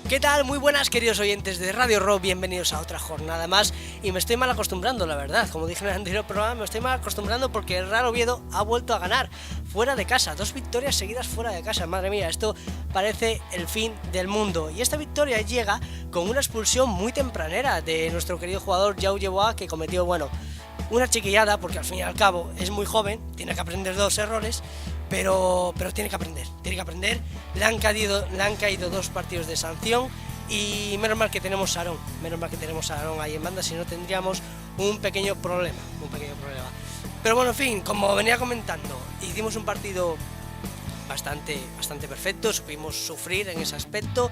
¿Qué tal? Muy buenas, queridos oyentes de Radio Rock, bienvenidos a otra jornada más. Y me estoy mal acostumbrando, la verdad. Como dije en el anterior programa, me estoy mal acostumbrando porque el Real Oviedo ha vuelto a ganar fuera de casa. 2 victorias seguidas fuera de casa. Madre mía, esto parece el fin del mundo. Y esta victoria llega con una expulsión muy tempranera de nuestro querido jugador Yao Yeboah, que cometió, una chiquillada, porque al fin y al cabo es muy joven, tiene que aprender 2 errores, pero tiene que aprender. Le han caído 2 partidos de sanción y menos mal que tenemos a Aarón ahí en banda, si no tendríamos un pequeño problema. Pero bueno, en fin, como venía comentando, hicimos un partido bastante perfecto, supimos sufrir en ese aspecto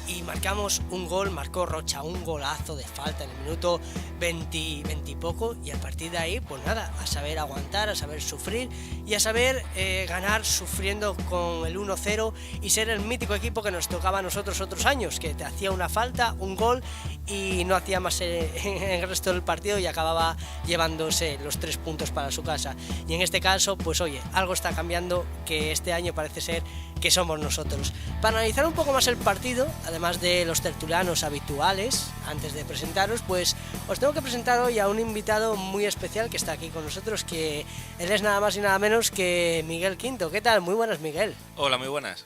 y marcamos un gol, marcó Rocha, un golazo de falta en el minuto 20 y poco, y a partir de ahí, pues nada, a saber aguantar, a saber sufrir y a saber ganar sufriendo con el 1-0 y ser el mítico equipo que nos tocaba a nosotros otros años, que te hacía una falta, un gol y no hacía más en el resto del partido y acababa llevándose los 3 puntos para su casa. Y en este caso, pues oye, algo está cambiando, que este año parece ser que somos nosotros. Para analizar un poco más el partido, además de los tertulianos habituales, antes de presentaros, pues os tengo que presentar hoy a un invitado muy especial que está aquí con nosotros, que él es nada más y nada menos que Miguel Quinto. ¿Qué tal? Muy buenas, Miguel. Hola, muy buenas.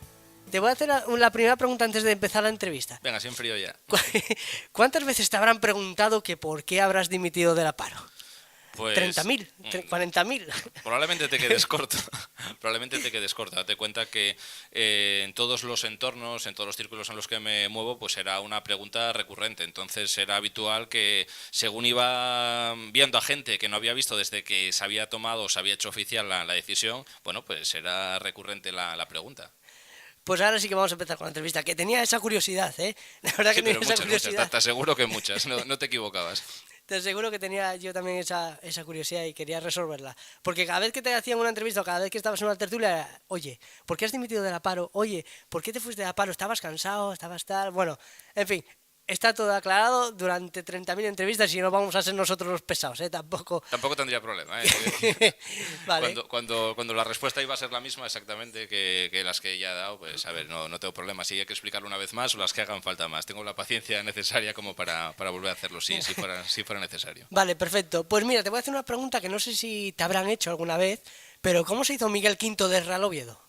Te voy a hacer la primera pregunta antes de empezar la entrevista. Venga, sin frío ya. ¿Cuántas veces te habrán preguntado que por qué habrás dimitido de la paro? Pues 30.000, 40.000. Probablemente te quedes corto. Date cuenta que en todos los entornos, en todos los círculos en los que me muevo, pues era una pregunta recurrente. Entonces era habitual que, según iba viendo a gente que no había visto desde que se había tomado o se había hecho oficial la decisión, bueno, pues era recurrente la pregunta. Pues ahora sí que vamos a empezar con la entrevista, que tenía esa curiosidad, ¿eh? La verdad Sí, que tenía pero esa curiosidad. te aseguro que muchas, no te equivocabas. Te aseguro que tenía yo también esa curiosidad y quería resolverla. Porque cada vez que te hacían una entrevista o cada vez que estabas en una tertulia era, oye, ¿por qué has dimitido de la paro? Oye, ¿por qué te fuiste de la paro? ¿Estabas cansado? ¿Estabas tal? Bueno, en fin, está todo aclarado durante 30.000 entrevistas y no vamos a ser nosotros los pesados, ¿eh? Tampoco tendría problema, ¿eh? Vale. Cuando la respuesta iba a ser la misma exactamente que las que ya he dado, pues a ver, no tengo problema. Si hay que explicarlo una vez más o las que hagan falta más. Tengo la paciencia necesaria como para volver a hacerlo, si fuera necesario. Vale, perfecto. Pues mira, te voy a hacer una pregunta que no sé si te habrán hecho alguna vez, pero ¿cómo se hizo Miguel Quinto de Real Oviedo?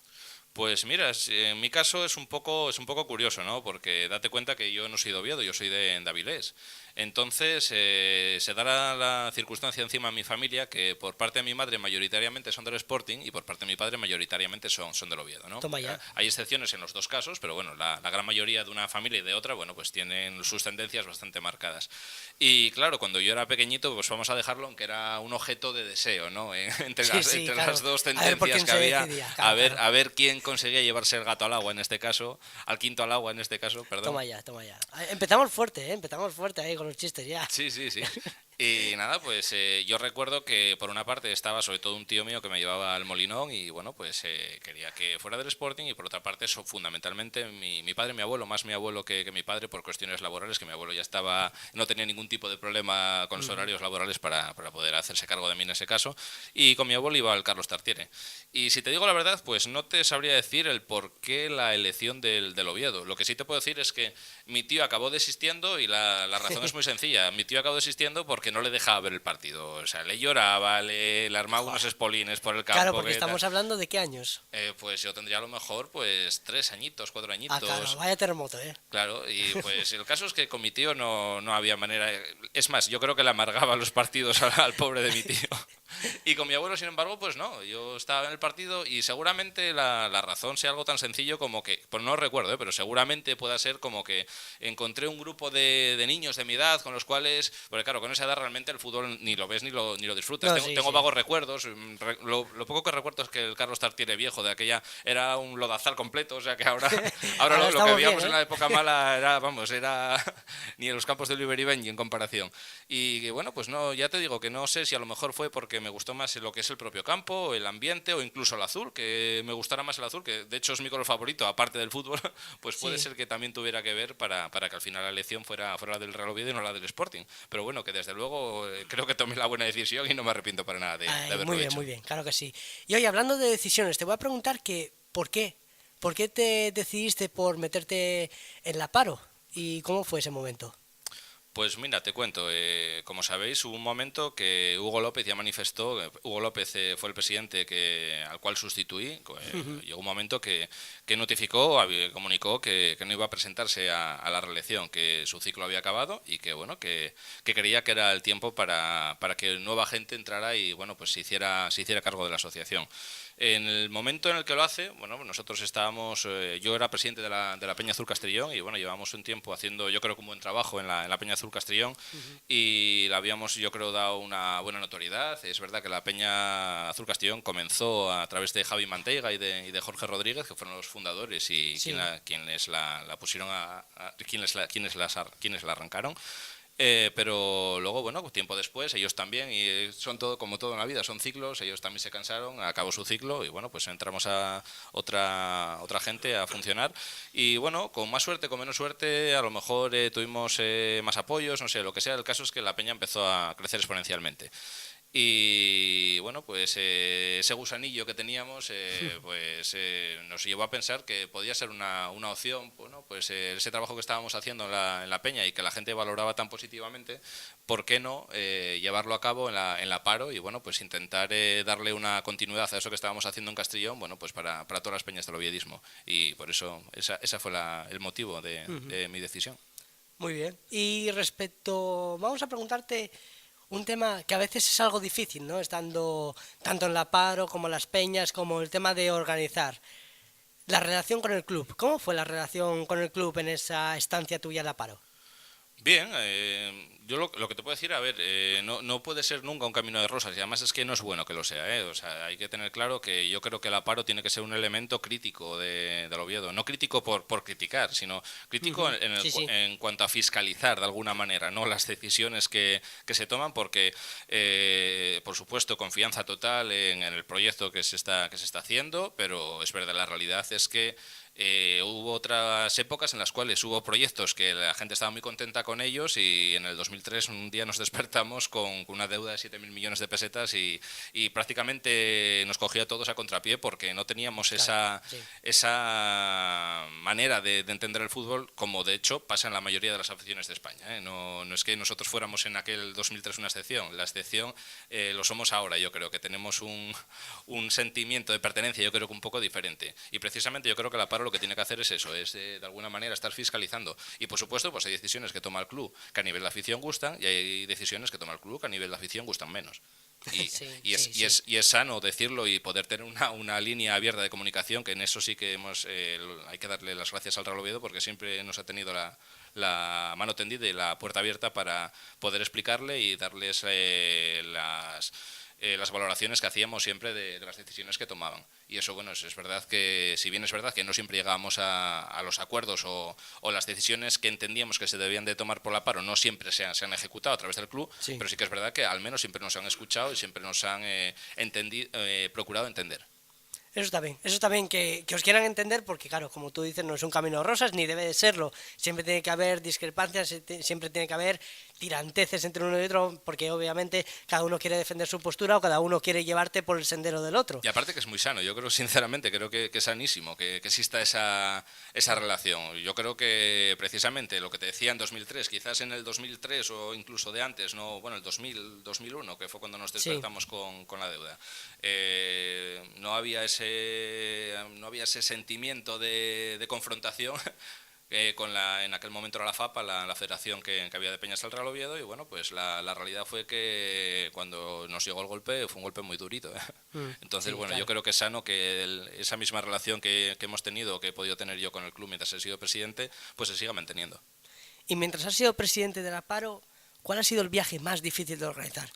Pues mira, en mi caso es un poco curioso, ¿no? Porque date cuenta que yo no soy de Oviedo, yo soy de Avilés. Entonces, se dará la circunstancia encima en mi familia que por parte de mi madre mayoritariamente son del Sporting y por parte de mi padre mayoritariamente son del Oviedo, ¿no? Toma ya. Hay excepciones en los dos casos, pero bueno, la gran mayoría de una familia y de otra, bueno, pues tienen sus tendencias bastante marcadas. Y claro, cuando yo era pequeñito, pues vamos a dejarlo, aunque era un objeto de deseo, ¿no? Entre las dos tendencias que había, a ver quién conseguía llevarse el gato al agua en este caso, al quinto al agua en este caso, perdón. Toma ya. Empezamos fuerte, ¿eh? Empezamos fuerte ahí con los chistes ya. Sí. Y nada, pues yo recuerdo que por una parte estaba sobre todo un tío mío que me llevaba al Molinón y bueno, pues quería que fuera del Sporting, y por otra parte fundamentalmente mi padre, mi abuelo, más mi abuelo que mi padre, por cuestiones laborales, que mi abuelo ya no tenía ningún tipo de problema con los horarios laborales para poder hacerse cargo de mí en ese caso, y con mi abuelo iba al Carlos Tartiere. Y si te digo la verdad, pues no te sabría decir el por qué la elección del Oviedo. Lo que sí te puedo decir es que mi tío acabó desistiendo y la razón es muy sencilla. Mi tío acabó desistiendo porque no le dejaba ver el partido. O sea, le lloraba, le armaba unos espolines por el campo. Claro, porque estamos hablando de qué años. Pues yo tendría a lo mejor 3 añitos, 4 añitos. Claro, vaya terremoto, ¿eh? Claro, y pues el caso es que con mi tío no había manera. Es más, yo creo que le amargaba los partidos al pobre de mi tío. Y con mi abuelo, sin embargo, pues no. Yo estaba en el partido y seguramente la razón sea algo tan sencillo como que, pues no recuerdo, pero seguramente pueda ser como que encontré un grupo de niños de mi edad con los cuales, porque claro, con esa edad realmente el fútbol ni lo ves ni lo disfrutas. No, tengo vagos recuerdos. Lo poco que recuerdo es que el Carlos Tartiere viejo de aquella era un lodazal completo, o sea que ahora lo que veíamos bien, ¿eh? en la época mala era ni en los campos de Oliver y Benji en comparación. Y bueno, pues no, ya te digo que no sé si a lo mejor fue porque me gustó más lo que es el propio campo, el ambiente o incluso el azul, que me gustara más el azul, que de hecho es mi color favorito, aparte del fútbol, pues puede ser que también tuviera que ver para que al final la elección fuera la del Real Oviedo y no la del Sporting. Pero bueno, que desde luego creo que tomé la buena decisión y no me arrepiento para nada de haberlo hecho. Muy bien, claro que sí. Y hoy, hablando de decisiones, te voy a preguntar que, ¿por qué? ¿Por qué te decidiste por meterte en la paro? ¿Y cómo fue ese momento? Pues mira, te cuento, como sabéis, hubo un momento que Hugo López ya manifestó, Hugo López fue el presidente al cual sustituí, llegó un momento que notificó, comunicó que no iba a presentarse a la reelección, que su ciclo había acabado y que bueno que creía que era el tiempo para que nueva gente entrara y bueno pues se hiciera cargo de la asociación. En el momento en el que lo hace, bueno, nosotros estábamos, yo era presidente de la Peña Azul Castellón y bueno, llevamos un tiempo haciendo, yo creo que un buen trabajo en la Peña Azul Castellón y le habíamos, yo creo, dado una buena notoriedad. Es verdad que la Peña Azul Castellón comenzó a través de Javi Manteiga y de Jorge Rodríguez, que fueron los fundadores y Sí. quienes la pusieron quienes la arrancaron. Pero luego, bueno, tiempo después, ellos también, y son todo como todo en la vida, son ciclos, ellos también se cansaron, acabó su ciclo y bueno, pues entramos a otra gente a funcionar y bueno, con más suerte, con menos suerte, a lo mejor tuvimos más apoyos, no sé, lo que sea, el caso es que la peña empezó a crecer exponencialmente. Y bueno, pues ese gusanillo que teníamos pues nos llevó a pensar que podía ser una opción, bueno, pues ese trabajo que estábamos haciendo en la peña y que la gente valoraba tan positivamente, ¿por qué no llevarlo a cabo en la paro y bueno, pues intentar darle una continuidad a eso que estábamos haciendo en Castellón, bueno, pues para todas las peñas del oviedismo? Y por eso esa fue el motivo de mi decisión. Muy bien. Y respecto, vamos a preguntarte un tema que a veces es algo difícil, ¿no? Estando tanto en la paro como en las peñas, como el tema de organizar. La relación con el club. ¿Cómo fue la relación con el club en esa estancia tuya en la paro? Bien, yo lo que te puedo decir, a ver, no puede ser nunca un camino de rosas y además es que no es bueno que lo sea, ¿eh? O sea, hay que tener claro que yo creo que el paro tiene que ser un elemento crítico del Oviedo, no crítico por criticar, sino crítico Sí, sí. en cuanto a fiscalizar de alguna manera, ¿no? Las decisiones que se toman porque, por supuesto, confianza total en el proyecto que se está haciendo, pero es verdad, la realidad es que hubo otras épocas en las cuales hubo proyectos que la gente estaba muy contenta con ellos y en el 2003 un día nos despertamos con una deuda de 7.000 millones de pesetas y prácticamente nos cogía a todos a contrapié porque no teníamos Claro, sí. esa manera de entender el fútbol como de hecho pasa en la mayoría de las aficiones de España, ¿eh? No es que nosotros fuéramos en aquel 2003 una excepción, la excepción lo somos ahora. Yo creo que tenemos un sentimiento de pertenencia, yo creo que un poco diferente y precisamente yo creo que la paro lo que tiene que hacer es eso, es de alguna manera estar fiscalizando. Y por supuesto, pues hay decisiones que toma el club que a nivel de afición gustan y hay decisiones que toma el club que a nivel de afición gustan menos. Sí, sí, sí. Y es sano decirlo y poder tener una línea abierta de comunicación, que en eso sí que hay que darle las gracias al Real Oviedo porque siempre nos ha tenido la mano tendida y la puerta abierta para poder explicarle y darles las valoraciones que hacíamos siempre de las decisiones que tomaban. Y eso, bueno, es verdad que, si bien es verdad que no siempre llegábamos a los acuerdos o las decisiones que entendíamos que se debían de tomar por la paro, no siempre se han ejecutado a través del club, Sí. pero sí que es verdad que al menos siempre nos han escuchado y siempre nos han procurado entender. Eso está bien que os quieran entender porque, claro, como tú dices, no es un camino de rosas ni debe de serlo. Siempre tiene que haber discrepancias, siempre tiene que haber tiranteces entre uno y otro porque obviamente cada uno quiere defender su postura o cada uno quiere llevarte por el sendero del otro. Y aparte que es muy sano, yo creo sinceramente, creo que es sanísimo que exista esa relación. Yo creo que precisamente lo que te decía en 2003, quizás en el 2003 o incluso de antes, no, bueno, el 2001, que fue cuando nos despertamos con la deuda, no había ese sentimiento de confrontación en aquel momento era la FAPA, la federación que había de Peñas del Real Oviedo, y bueno, pues la realidad fue que cuando nos llegó el golpe, fue un golpe muy durito, ¿eh? Entonces, Sí, bueno, claro. yo creo que es sano que esa misma relación que hemos tenido, que he podido tener yo con el club mientras he sido presidente, pues se siga manteniendo. Y mientras has sido presidente de la paro, ¿cuál ha sido el viaje más difícil de organizar?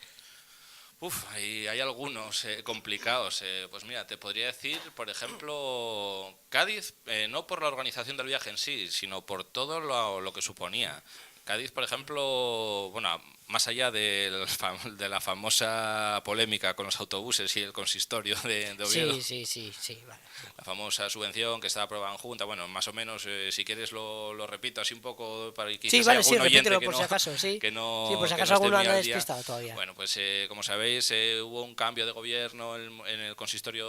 Hay algunos complicados. Pues mira, te podría decir, por ejemplo, Cádiz, no por la organización del viaje en sí, sino por todo lo que suponía. Cádiz, por ejemplo, bueno, más allá de la famosa polémica con los autobuses y el consistorio de Oviedo, Sí, vale. la famosa subvención que estaba aprobada en Junta, bueno, más o menos, si quieres lo repito así un poco para que Sí, quizás haya vale, sí, algún oyente repítelo que por no, si acaso, sí. que no, Sí, por si que no acaso esté alguno muy anda al día. despistado todavía. Bueno, pues como sabéis, hubo un cambio de gobierno en el consistorio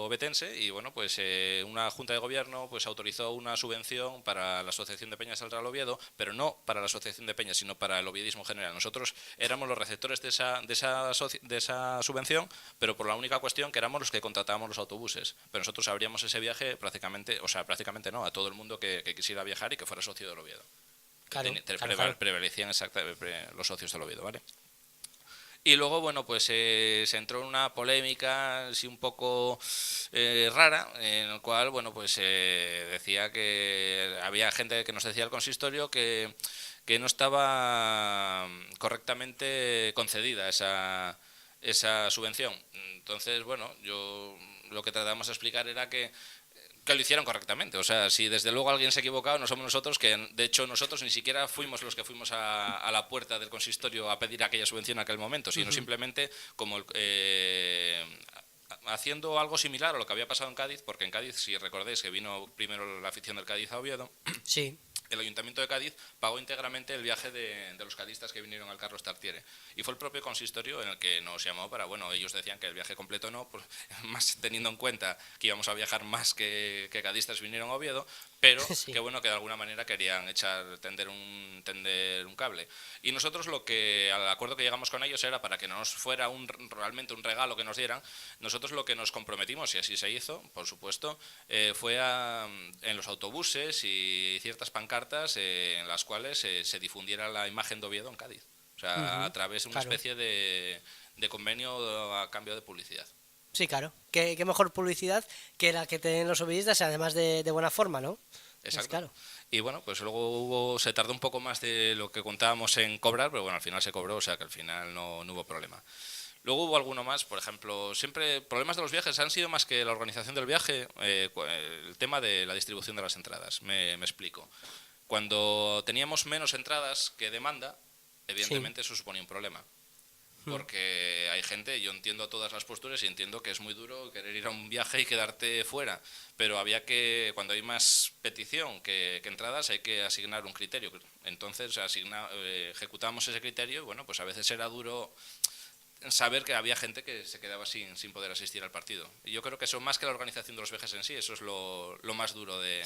ovetense y bueno, pues una junta de gobierno pues autorizó una subvención para la Asociación de Peñas del Real Oviedo, pero no para la Asociación de Peñas, sino para el oviedismo en general. Nosotros éramos los receptores de esa subvención, pero por la única cuestión que éramos los que contratábamos los autobuses. Pero nosotros abríamos ese viaje prácticamente no, a todo el mundo que quisiera viajar y que fuera socio del Oviedo. Claro. Prevalecían los socios del Oviedo, ¿vale? Y luego, bueno, pues se entró en una polémica así un poco rara, en el cual, bueno, pues decía que había gente que nos decía al consistorio que no estaba correctamente concedida esa subvención. Entonces, bueno, yo lo que tratamos de explicar era que lo hicieron correctamente. O sea, si desde luego alguien se ha equivocado, no somos nosotros, que de hecho nosotros ni siquiera fuimos los que fuimos a la puerta del consistorio a pedir aquella subvención en aquel momento, sino simplemente como haciendo algo similar a lo que había pasado en Cádiz, porque en Cádiz, si recordáis que vino primero la afición del Cádiz a Oviedo, sí. El Ayuntamiento de Cádiz pagó íntegramente el viaje de los cadistas que vinieron al Carlos Tartiere. Y fue el propio consistorio en el que nos llamó para, bueno, ellos decían que el viaje completo no, pues, más teniendo en cuenta que íbamos a viajar más que cadistas vinieron a Oviedo, pero Sí. que bueno, que de alguna manera querían tender un cable. Y nosotros al acuerdo que llegamos con ellos era para que no nos fuera realmente un regalo que nos dieran, nosotros lo que nos comprometimos, y así se hizo, por supuesto, fue en los autobuses y ciertas pancartas en las cuales se difundiera la imagen de Oviedo en Cádiz. O sea, a través de una especie de convenio a cambio de publicidad. Sí, claro. Qué mejor publicidad que la que tienen los ovillistas, además de buena forma, ¿no? Exacto. Claro. Y bueno, pues luego se tardó un poco más de lo que contábamos en cobrar, pero bueno, al final se cobró, o sea que al final no hubo problema. Luego hubo alguno más, por ejemplo, siempre problemas de los viajes han sido más que la organización del viaje, el tema de la distribución de las entradas. Me explico. Cuando teníamos menos entradas que demanda, evidentemente eso suponía un problema. Porque hay gente, yo entiendo todas las posturas y entiendo que es muy duro querer ir a un viaje y quedarte fuera, pero había que, cuando hay más petición que entradas, hay que asignar un criterio. Entonces ejecutamos ese criterio y bueno, pues a veces era duro saber que había gente que se quedaba sin poder asistir al partido. Y yo creo que eso, más que la organización de los viajes en sí, eso es lo más duro de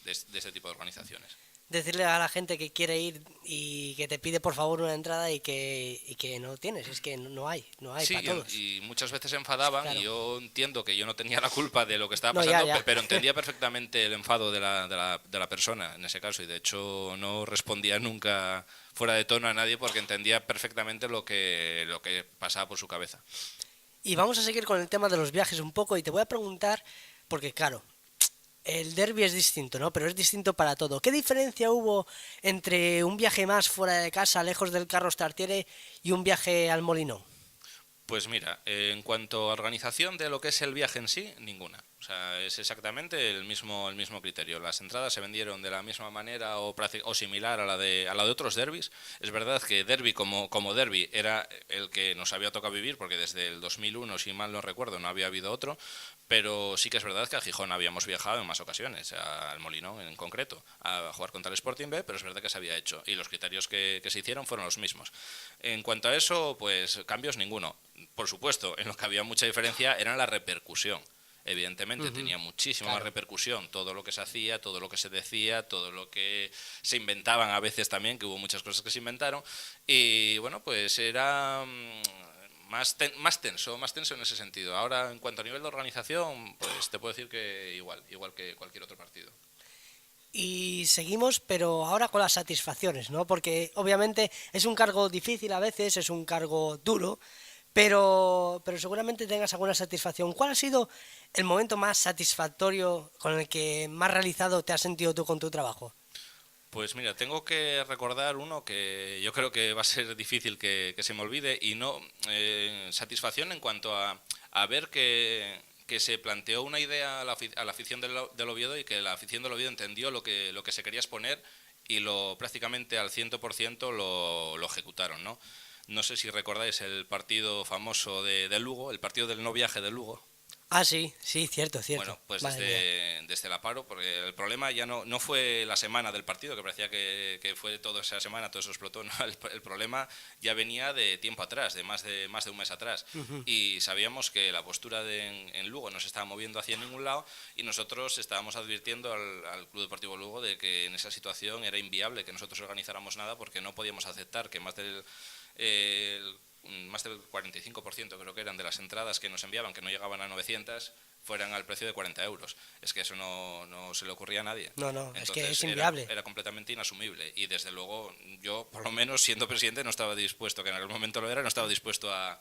este tipo de organizaciones. Decirle a la gente que quiere ir y que te pide por favor una entrada y que no tienes, es que no hay sí, para todos. Y muchas veces se enfadaban, claro. Y yo entiendo que yo no tenía la culpa de lo que estaba No, pasando, ya. Pero entendía perfectamente el enfado de la persona en ese caso, y de hecho no respondía nunca fuera de tono a nadie porque entendía perfectamente lo que pasaba por su cabeza. Y vamos a seguir con el tema de los viajes un poco y te voy a preguntar, porque claro, el derbi es distinto, ¿no? Pero es distinto para todo. ¿Qué diferencia hubo entre un viaje más fuera de casa, lejos del Carlos Tartiere, y un viaje al Molinón? Pues mira, en cuanto a organización de lo que es el viaje en sí, ninguna. O sea, es exactamente el mismo criterio. Las entradas se vendieron de la misma manera o similar a la de otros derbis. Es verdad que derbi como derbi era el que nos había tocado vivir, porque desde el 2001, si mal no recuerdo, no había habido otro. Pero sí que es verdad que a Gijón habíamos viajado en más ocasiones, al Molinón en concreto, a jugar contra el Sporting B, pero es verdad que se había hecho. Y los criterios que se hicieron fueron los mismos. En cuanto a eso, pues cambios ninguno. Por supuesto, en lo que había mucha diferencia era en la repercusión. Evidentemente tenía muchísima más repercusión todo lo que se hacía, todo lo que se decía, todo lo que se inventaban a veces también, que hubo muchas cosas que se inventaron. Y bueno, pues era más tenso en ese sentido. Ahora, en cuanto a nivel de organización, pues te puedo decir que igual que cualquier otro partido. Y seguimos, pero ahora con las satisfacciones, ¿no? Porque obviamente es un cargo difícil a veces, es un cargo duro, pero seguramente tengas alguna satisfacción. ¿Cuál ha sido el momento más satisfactorio con el que más realizado te has sentido tú con tu trabajo? Pues mira, tengo que recordar uno que yo creo que va a ser difícil que se me olvide, y no satisfacción en cuanto a ver que se planteó una idea a la afición del Oviedo y que la afición del Oviedo entendió lo que se quería exponer y prácticamente al 100% lo ejecutaron, ¿no? No sé si recordáis el partido famoso de Lugo, el partido del no viaje de Lugo. Ah, sí, sí, cierto. Bueno, pues desde la paro, porque el problema ya no fue la semana del partido, que parecía que fue toda esa semana, todo eso explotó. No, el problema ya venía de tiempo atrás, de más de un mes atrás. Y sabíamos que la postura en Lugo no se estaba moviendo hacia ningún lado, y nosotros estábamos advirtiendo al Club Deportivo Lugo de que en esa situación era inviable que nosotros organizáramos nada, porque no podíamos aceptar que más del 45% creo que eran de las entradas que nos enviaban, que no llegaban a 900, fueran al precio de 40 euros. Es que eso no se le ocurría a nadie. No, Entonces, es que es inviable. Era completamente inasumible. Y desde luego yo, por lo menos siendo presidente, no estaba dispuesto, que en aquel momento lo era, no estaba dispuesto a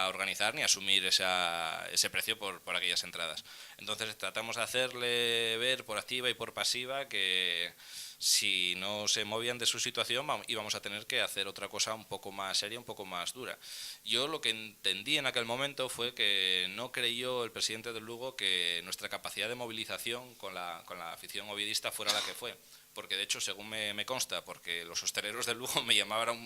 organizar ni a asumir ese precio por aquellas entradas. Entonces tratamos de hacerle ver por activa y por pasiva que si no se movían de su situación íbamos a tener que hacer otra cosa un poco más seria, un poco más dura. Yo lo que entendí en aquel momento fue que no creyó el presidente del Lugo que nuestra capacidad de movilización con la afición ovidista fuera la que fue. Porque de hecho, según me consta, porque los hosteleros del Lugo me llamaron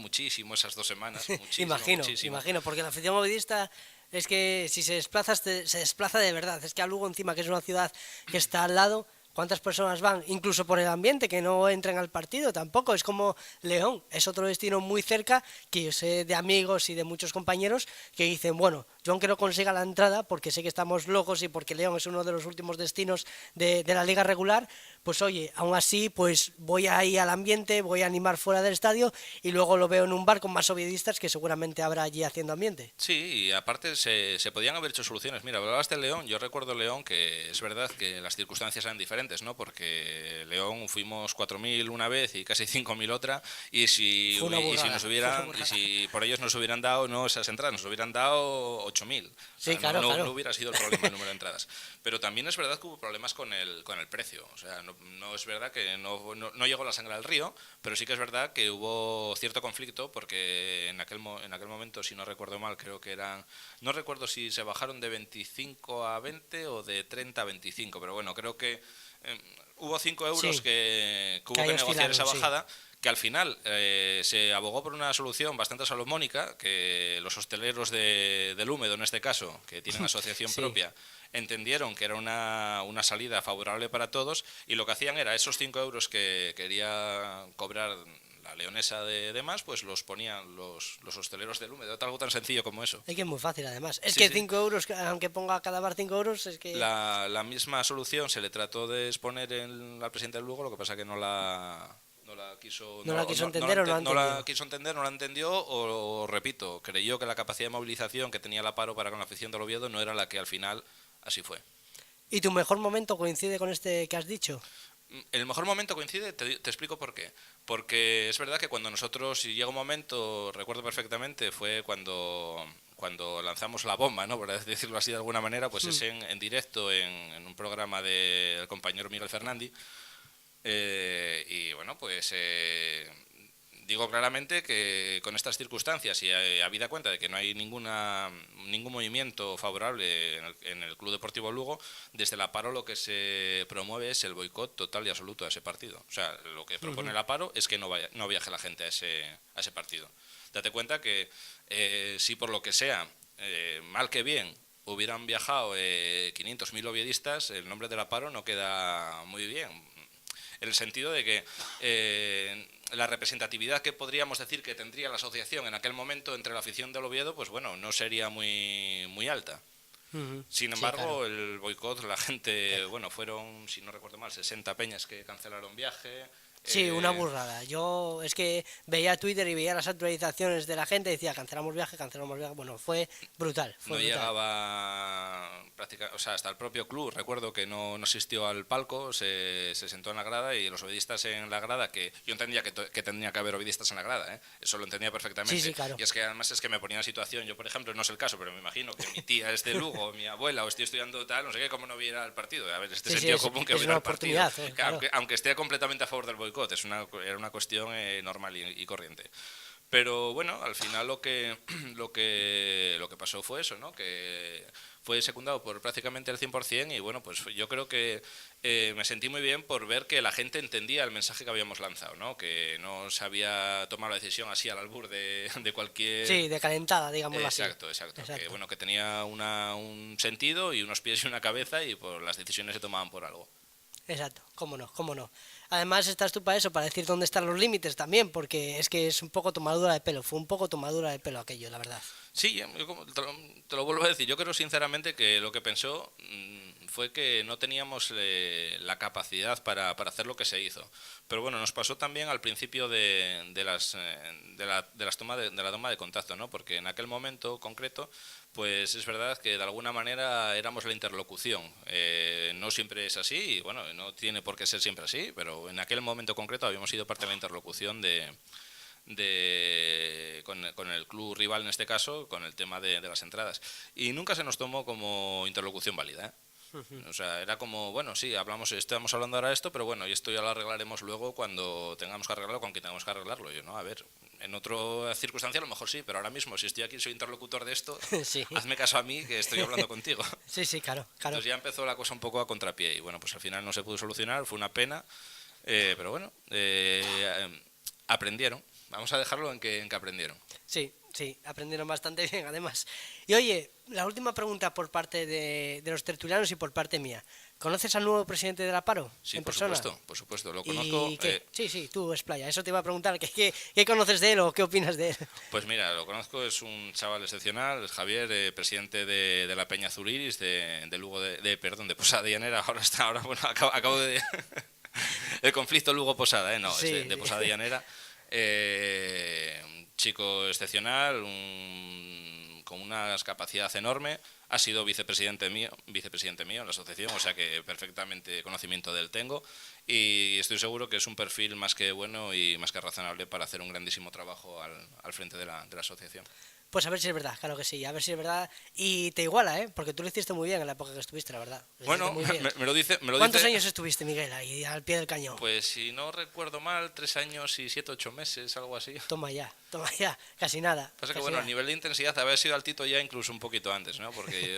muchísimo esas 2 semanas. Imagino, porque la afición ovidista es que si se desplaza de verdad. Es que a Lugo encima, que es una ciudad que está al lado, ¿cuántas personas van? Incluso por el ambiente, que no entran al partido tampoco. Es como León, es otro destino muy cerca, que yo sé de amigos y de muchos compañeros que dicen, bueno, yo aunque no consiga la entrada, porque sé que estamos locos y porque León es uno de los últimos destinos de la liga regular, pues oye, aún así pues voy a ir al ambiente, voy a animar fuera del estadio y luego lo veo en un bar con más ovidistas que seguramente habrá allí haciendo ambiente. Sí, y aparte se podían haber hecho soluciones. Mira, hablabas de León, yo recuerdo León que es verdad que las circunstancias eran diferentes, ¿no? Porque León fuimos 4.000 una vez y casi 5.000 otra, y si por ellos nos hubieran dado no esas entradas, nos hubieran dado 8.000. Sí, claro. No hubiera sido el problema el número de entradas. Pero también es verdad que hubo problemas con el precio. O sea, no es verdad que no llegó la sangre al río, pero sí que es verdad que hubo cierto conflicto, porque en aquel momento, si no recuerdo mal, creo que no recuerdo si se bajaron de 25 a 20 o de 30 a 25, pero bueno, creo que hubo 5 euros que hubo que negociar esa bajada. Sí. Que al final se abogó por una solución bastante salomónica, que los hosteleros del Húmedo, en este caso, que tienen asociación propia, entendieron que era una salida favorable para todos, y lo que hacían era esos 5 euros que quería cobrar la leonesa de más, pues los ponían los hosteleros del Húmedo. Algo tan sencillo como eso. Es que es muy fácil, además. Es que 5 euros, aunque ponga cada bar 5 euros, es que... La misma solución se le trató de exponer al presidente del Lugo, lo que pasa que no la quiso entender, no la entendió, o repito, creyó que la capacidad de movilización que tenía la paro para con la afición del Oviedo no era la que al final así fue. ¿Y tu mejor momento coincide con este que has dicho? El mejor momento coincide, te explico por qué. Porque es verdad que cuando nosotros, y llega un momento, recuerdo perfectamente, fue cuando lanzamos la bomba, ¿no? Por decirlo así de alguna manera, pues es en directo en un programa del compañero Miguel Fernández. Y bueno, pues digo claramente que con estas circunstancias, y habida cuenta de que no hay ningún movimiento favorable en el Club Deportivo Lugo, desde la paro lo que se promueve es el boicot total y absoluto a ese partido. O sea, lo que propone la paro es que no viaje la gente a ese partido. Date cuenta que si por lo que sea, mal que bien, hubieran viajado 500.000 oviedistas, el nombre de la paro no queda muy bien. En el sentido de que la representatividad que podríamos decir que tendría la asociación en aquel momento entre la afición del Oviedo, pues bueno, no sería muy alta. Sin embargo, el boicot, la gente, bueno, fueron, si no recuerdo mal, 60 peñas que cancelaron viaje. Sí, una burrada. Yo es que veía Twitter y veía las actualizaciones de la gente y decía cancelamos viaje. Bueno, fue brutal. Llegaba prácticamente, o sea, hasta el propio club. Recuerdo que no asistió al palco, se sentó en la grada, y los ovidistas en la grada, que yo entendía que tendría que haber ovidistas en la grada, eso lo entendía perfectamente. Sí, claro. Y es que además es que me ponía en situación, yo por ejemplo, no es el caso, pero me imagino que mi tía es de Lugo, mi abuela, o estoy estudiando tal, no sé qué, cómo no viera el partido. A ver, sentido común que hubiera el partido. Claro. Aunque esté completamente a favor del boicot, era una cuestión normal y corriente. Pero bueno, al final lo que pasó fue eso, ¿no? Que fue secundado por prácticamente el 100% y bueno, pues yo creo que me sentí muy bien por ver que la gente entendía el mensaje que habíamos lanzado, ¿no? Que no se había tomado la decisión así al albur de cualquier... Sí, de calentada, digámoslo Exacto, así. exacto. Exacto. Que bueno, que tenía un sentido y unos pies y una cabeza y pues las decisiones se tomaban por algo. Exacto, cómo no, cómo no. Además estás tú para eso, para decir dónde están los límites también, porque es que es un poco tomadura de pelo, fue un poco tomadura de pelo aquello, la verdad. Sí, te lo vuelvo a decir. Yo creo sinceramente que lo que pensó fue que no teníamos la capacidad para hacer lo que se hizo. Pero bueno, nos pasó también al principio de la toma de contacto, ¿no? Porque en aquel momento concreto, pues es verdad que de alguna manera éramos la interlocución. No siempre es así, y bueno, no tiene por qué ser siempre así, pero en aquel momento concreto habíamos sido parte de la interlocución con el club rival en este caso, con el tema de las entradas. Y nunca se nos tomó como interlocución válida, ¿eh? O sea, era como, bueno, sí, estamos hablando ahora de esto, pero bueno, y esto ya lo arreglaremos luego cuando tengamos que arreglarlo, con quien tengamos que arreglarlo. Yo, ¿no? A ver, en otra circunstancia a lo mejor sí, pero ahora mismo, si estoy aquí, soy interlocutor de esto, Sí. hazme caso a mí, que estoy hablando contigo. Sí, sí, claro. Entonces ya empezó la cosa un poco a contrapié, y bueno, pues al final no se pudo solucionar, fue una pena, pero bueno, aprendieron. Vamos a dejarlo en que aprendieron. Sí, sí, aprendieron bastante bien además. Y oye, la última pregunta por parte de los tertulianos y por parte mía. ¿Conoces al nuevo presidente de la Paro? Sí, en por persona? supuesto, lo conozco. ¿Y qué? Sí, sí, tú explaya. Eso te iba a preguntar, ¿qué conoces de él o qué opinas de él? Pues mira, lo conozco, es un chaval excepcional, es Javier, presidente de la Peña Zuriris, de Lugo, de Posada de Llanera. Bueno, acabo de... el conflicto Lugo-Posada, no, Sí. es de Posada de Llanera. Un chico excepcional, con una capacidad enorme. Ha sido vicepresidente mío en la asociación, o sea que perfectamente conocimiento de él tengo. Y estoy seguro que es un perfil más que bueno y más que razonable para hacer un grandísimo trabajo al frente de la asociación. Pues a ver si es verdad, claro que sí, a ver si es verdad. Y te iguala, ¿eh? Porque tú lo hiciste muy bien en la época que estuviste, la verdad. Bueno, me lo dice... ¿Cuántos años estuviste, Miguel, ahí al pie del cañón? Pues si no recuerdo mal, 3 años y 7, 8 meses, algo así. Toma ya, casi nada. Pasa que bueno, a nivel de intensidad había sido altito ya incluso un poquito antes, ¿no? Porque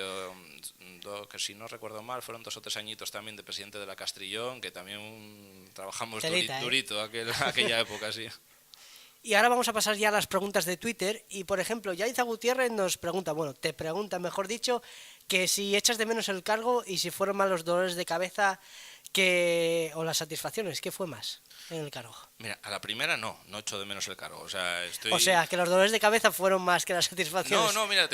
yo, que si no recuerdo mal, fueron 2 o 3 añitos también de presidente de la Castrillón, que también trabajamos Telita, durito aquella época, sí. Y ahora vamos a pasar ya a las preguntas de Twitter. Y por ejemplo, Yaiza Gutiérrez nos pregunta, bueno, te pregunta, mejor dicho, que si echas de menos el cargo y si fueron más los dolores de cabeza o las satisfacciones. ¿Qué fue más en el cargo? Mira, a la primera no echo de menos el cargo. O sea, que los dolores de cabeza fueron más que las satisfacciones. No, mira,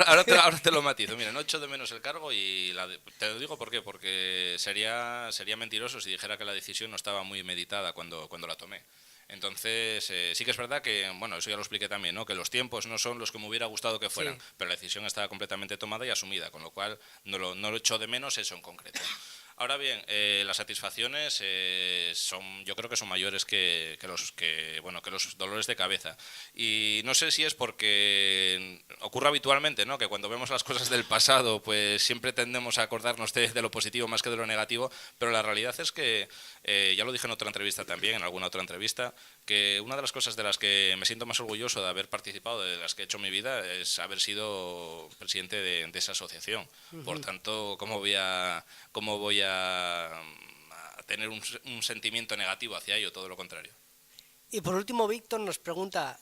ahora te lo matizo. Mira, no echo de menos el cargo y te lo digo ¿por qué? Porque sería mentiroso si dijera que la decisión no estaba muy meditada cuando la tomé. Entonces, sí que es verdad que, bueno, eso ya lo expliqué también, ¿no? Que los tiempos no son los que me hubiera gustado que fueran, sí, pero la decisión estaba completamente tomada y asumida, con lo cual no lo echo de menos eso en concreto. Ahora bien, las satisfacciones yo creo que son mayores que los dolores de cabeza. Y no sé si es porque ocurre habitualmente, ¿no? Que cuando vemos las cosas del pasado, pues siempre tendemos a acordarnos de lo positivo más que de lo negativo, pero la realidad es que, ya lo dije en otra entrevista también, en alguna otra entrevista, que una de las cosas de las que me siento más orgulloso de haber participado, de las que he hecho en mi vida, es haber sido presidente de esa asociación. Por tanto, ¿cómo voy a tener un sentimiento negativo hacia ello? Todo lo contrario. Y por último, Víctor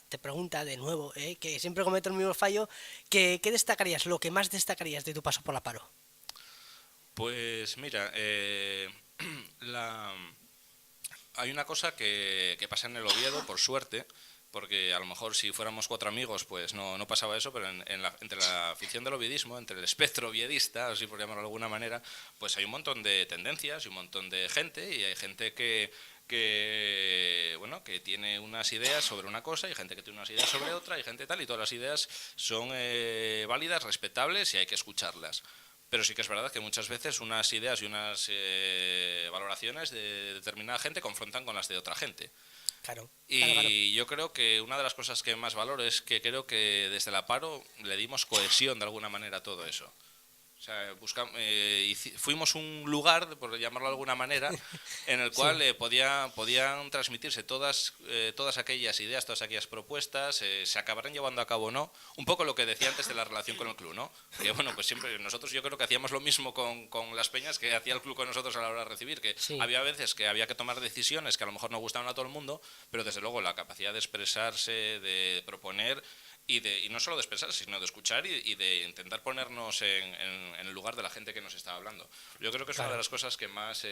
te pregunta de nuevo, que siempre cometo el mismo fallo, ¿qué destacarías, lo que más destacarías de tu paso por la Paro? Pues mira, hay una cosa que pasa en el Oviedo, por suerte, porque a lo mejor si fuéramos 4 amigos pues no pasaba eso, pero entre la afición del oviedismo, entre el espectro oviedista, así por llamarlo de alguna manera, pues hay un montón de tendencias y un montón de gente, y hay gente que tiene unas ideas sobre una cosa, y gente que tiene unas ideas sobre otra, y gente tal, y todas las ideas son válidas, respetables, y hay que escucharlas. Pero sí que es verdad que muchas veces unas ideas y unas valoraciones de determinada gente confrontan con las de otra gente. Claro. Yo creo que una de las cosas que más valoro es que creo que desde la Paro le dimos cohesión de alguna manera a todo eso. O sea, fuimos un lugar, por llamarlo de alguna manera, en el cual Sí. podían transmitirse todas aquellas ideas, todas aquellas propuestas, se acabarán llevando a cabo o no. Un poco lo que decía antes de la relación con el club, ¿no? Que bueno, pues siempre nosotros yo creo que hacíamos lo mismo con las peñas que hacía el club con nosotros a la hora de recibir, que Sí. había veces que había que tomar decisiones que a lo mejor no gustaban a todo el mundo, pero desde luego la capacidad de expresarse, de proponer y no solo de expresarse, sino de escuchar y de intentar ponernos en el lugar de la gente que nos está hablando. Yo creo que es una de las cosas que más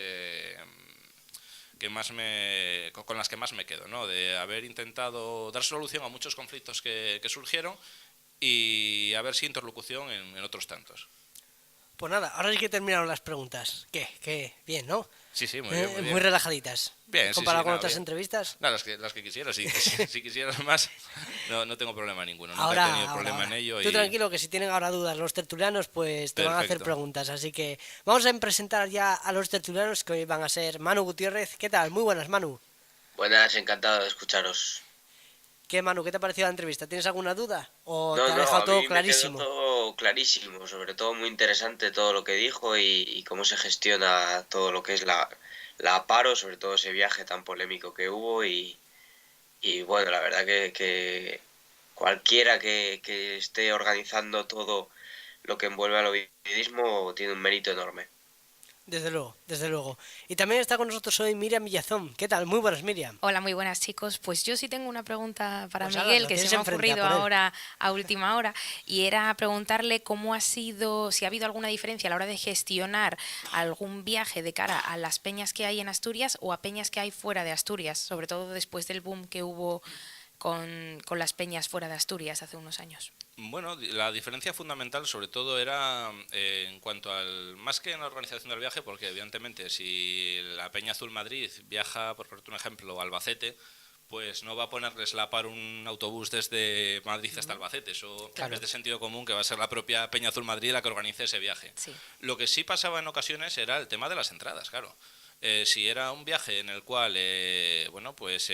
con las que más me quedo, ¿no? De haber intentado dar solución a muchos conflictos que surgieron y haber sido interlocución en otros tantos. Pues nada, ahora sí que terminaron las preguntas. ¿Qué? Bien, ¿no? Sí, sí, muy bien, muy bien. Muy relajaditas. Bien, sí, Comparado sí, con nada, otras bien. entrevistas. No, las que quisieras, si quisieras más, no tengo problema ninguno, nunca Ahora, he tenido problema en ello. Tú tranquilo, que si tienen ahora dudas los tertulianos, pues te van a hacer Perfecto. preguntas. Así que vamos a presentar ya a los tertulianos, que hoy van a ser Manu Gutiérrez. ¿Qué tal? Muy buenas, Manu. Buenas, encantado de escucharos. ¿Qué, Manu? ¿Qué te ha parecido la entrevista? ¿Tienes alguna duda? ¿O te No, ha no, dejado a todo mí me quedó clarísimo? todo clarísimo, sobre todo muy interesante todo lo que dijo y cómo se gestiona todo lo que es la paro, sobre todo ese viaje tan polémico que hubo y bueno, la verdad que cualquiera que esté organizando todo lo que envuelve al ovidismo tiene un mérito enorme. Desde luego, desde luego. Y también está con nosotros hoy Miriam Villazón. ¿Qué tal? Muy buenas, Miriam. Hola, muy buenas chicos. Pues yo sí tengo una pregunta para Pues ahora Miguel lo que se tienes me ha enfrente, a ocurrido por él. ahora a última hora y era preguntarle cómo ha sido, si ha habido alguna diferencia a la hora de gestionar algún viaje de cara a las peñas que hay en Asturias o a peñas que hay fuera de Asturias, sobre todo después del boom que hubo con las peñas fuera de Asturias hace unos años. Bueno, la diferencia fundamental sobre todo era en cuanto al, más que en la organización del viaje, porque evidentemente si la Peña Azul Madrid viaja, por ponerte un ejemplo, a Albacete, pues no va a ponerles la par un autobús desde Madrid hasta Albacete. Eso Claro. es de sentido común, que va a ser la propia Peña Azul Madrid la que organice ese viaje. Sí. Lo que sí pasaba en ocasiones era el tema de las entradas, claro. Si era un viaje en el cual bueno, pues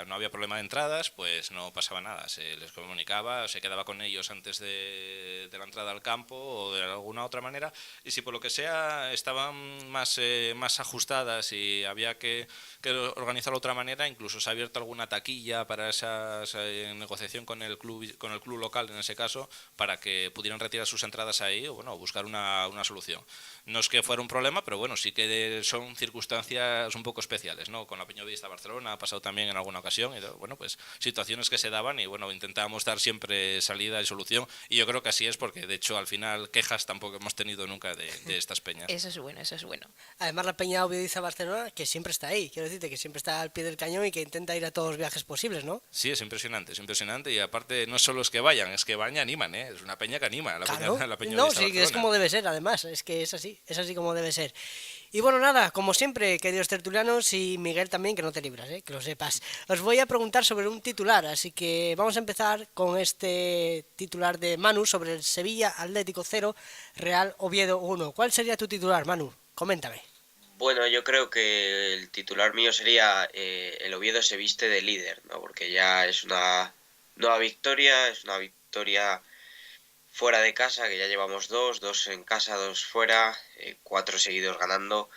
no había problema de entradas, pues no pasaba nada. Se les comunicaba, se quedaba con ellos antes de la entrada al campo o de alguna otra manera. Y si por lo que sea estaban más ajustadas y había que organizarlo de otra manera, incluso se ha abierto alguna taquilla para esa negociación con el club local en ese caso, para que pudieran retirar sus entradas ahí o bueno, buscar una solución. No es que fuera un problema, pero bueno, sí que son circunstancias un poco especiales, ¿no? Con la Peñavista Barcelona ha pasado también en alguna ocasión y bueno, pues situaciones que se daban y bueno, intentábamos dar siempre salida y solución y yo creo que así es porque de hecho al final quejas tampoco hemos tenido nunca de estas peñas. Eso es bueno, eso es bueno. Además, la Peña Oviedo Barcelona, que siempre está ahí. Quiero decirte que siempre está al pie del cañón y que intenta ir a todos los viajes posibles, ¿no? Sí, es impresionante y aparte no solo es que vayan, es que van y animan, ¿eh? Es una peña que anima, Claro. la peña No, Oviedo sí, que es Barcelona. como debe ser, además. Es que es así como debe ser. Y bueno, nada, como siempre, queridos tertulianos y Miguel también, que no te libras, que lo sepas. Os voy a preguntar sobre un titular, así que vamos a empezar con este titular de Manu sobre el Sevilla Atlético 0, Real Oviedo 1. ¿Cuál sería tu titular, Manu? Coméntame. Bueno, yo creo que el titular mío sería el Oviedo se viste de líder, ¿no? Porque ya es una nueva victoria, es una victoria fuera de casa, que ya llevamos dos en casa, dos fuera, 4 seguidos ganando.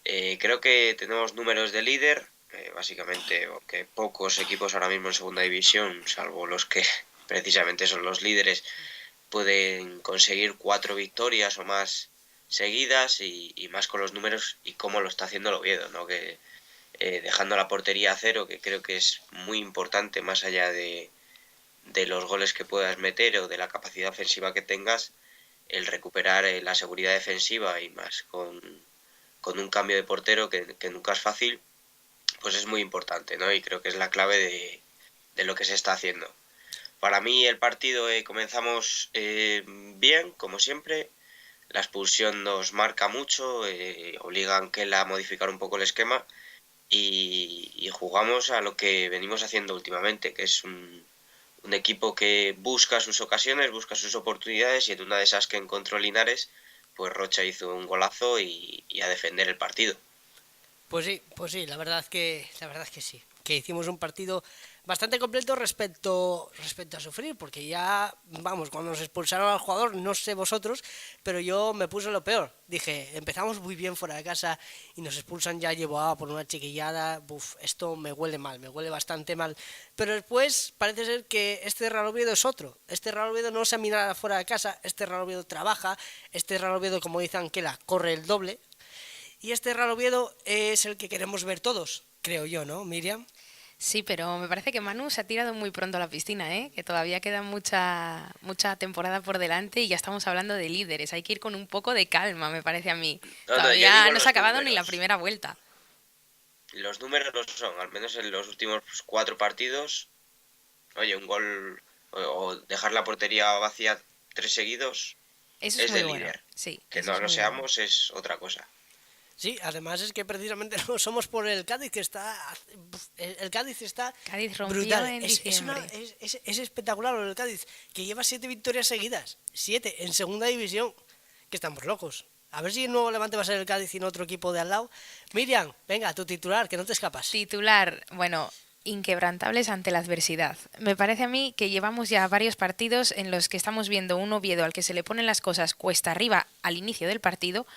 Creo que tenemos números de líder, básicamente, aunque pocos equipos ahora mismo en segunda división, salvo los que precisamente son los líderes, pueden conseguir 4 victorias o más seguidas y más con los números y cómo lo está haciendo el Oviedo, ¿no? Que dejando la portería a cero, que creo que es muy importante más allá de los goles que puedas meter o de la capacidad ofensiva que tengas, el recuperar la seguridad defensiva y más con un cambio de portero que nunca es fácil, pues es muy importante, ¿no? Y creo que es la clave de lo que se está haciendo. Para mí el partido comenzamos bien, como siempre. La expulsión nos marca mucho, obliga a Anquela a modificar un poco el esquema y jugamos a lo que venimos haciendo últimamente, que es un equipo que busca sus ocasiones, busca sus oportunidades y en una de esas que encontró Linares, pues Rocha hizo un golazo y a defender el partido. Pues sí, la verdad que sí. que hicimos un partido bastante completo respecto a sufrir, porque ya, vamos, cuando nos expulsaron al jugador, no sé vosotros, pero yo me puse lo peor. Dije, empezamos muy bien fuera de casa y nos expulsan ya Yeboah por una chiquillada. Esto me huele mal, me huele bastante mal. Pero después parece ser que este Real Oviedo es otro. Este Real Oviedo no se amina fuera de casa, este Real Oviedo trabaja, este Real Oviedo, como dice Anquela, corre el doble. Y este Real Oviedo es el que queremos ver todos, creo yo, ¿no, Miriam? Sí, pero me parece que Manu se ha tirado muy pronto a la piscina, ¿eh? Que todavía queda mucha temporada por delante y ya estamos hablando de líderes. Hay que ir con un poco de calma, me parece a mí. No, yo Todavía digo no se ha los acabado ni la números. primera vuelta. Los números no son, al menos en los últimos 4 partidos. Oye, un gol o dejar la portería vacía 3 seguidos Eso es es muy de bueno. líder. Sí, Que eso no es lo muy bueno. seamos es otra cosa. Sí, además es que precisamente no somos por el Cádiz, que está... El Cádiz está Cádiz rompió brutal. en Es diciembre. es espectacular lo del Cádiz, que lleva 7 victorias seguidas. 7 en segunda división. Que estamos locos. A ver si el nuevo Levante va a ser el Cádiz y no otro equipo de al lado. Miriam, venga, tu titular, que no te escapas. Titular, bueno, inquebrantables ante la adversidad. Me parece a mí que llevamos ya varios partidos en los que estamos viendo un Oviedo al que se le ponen las cosas cuesta arriba al inicio del partido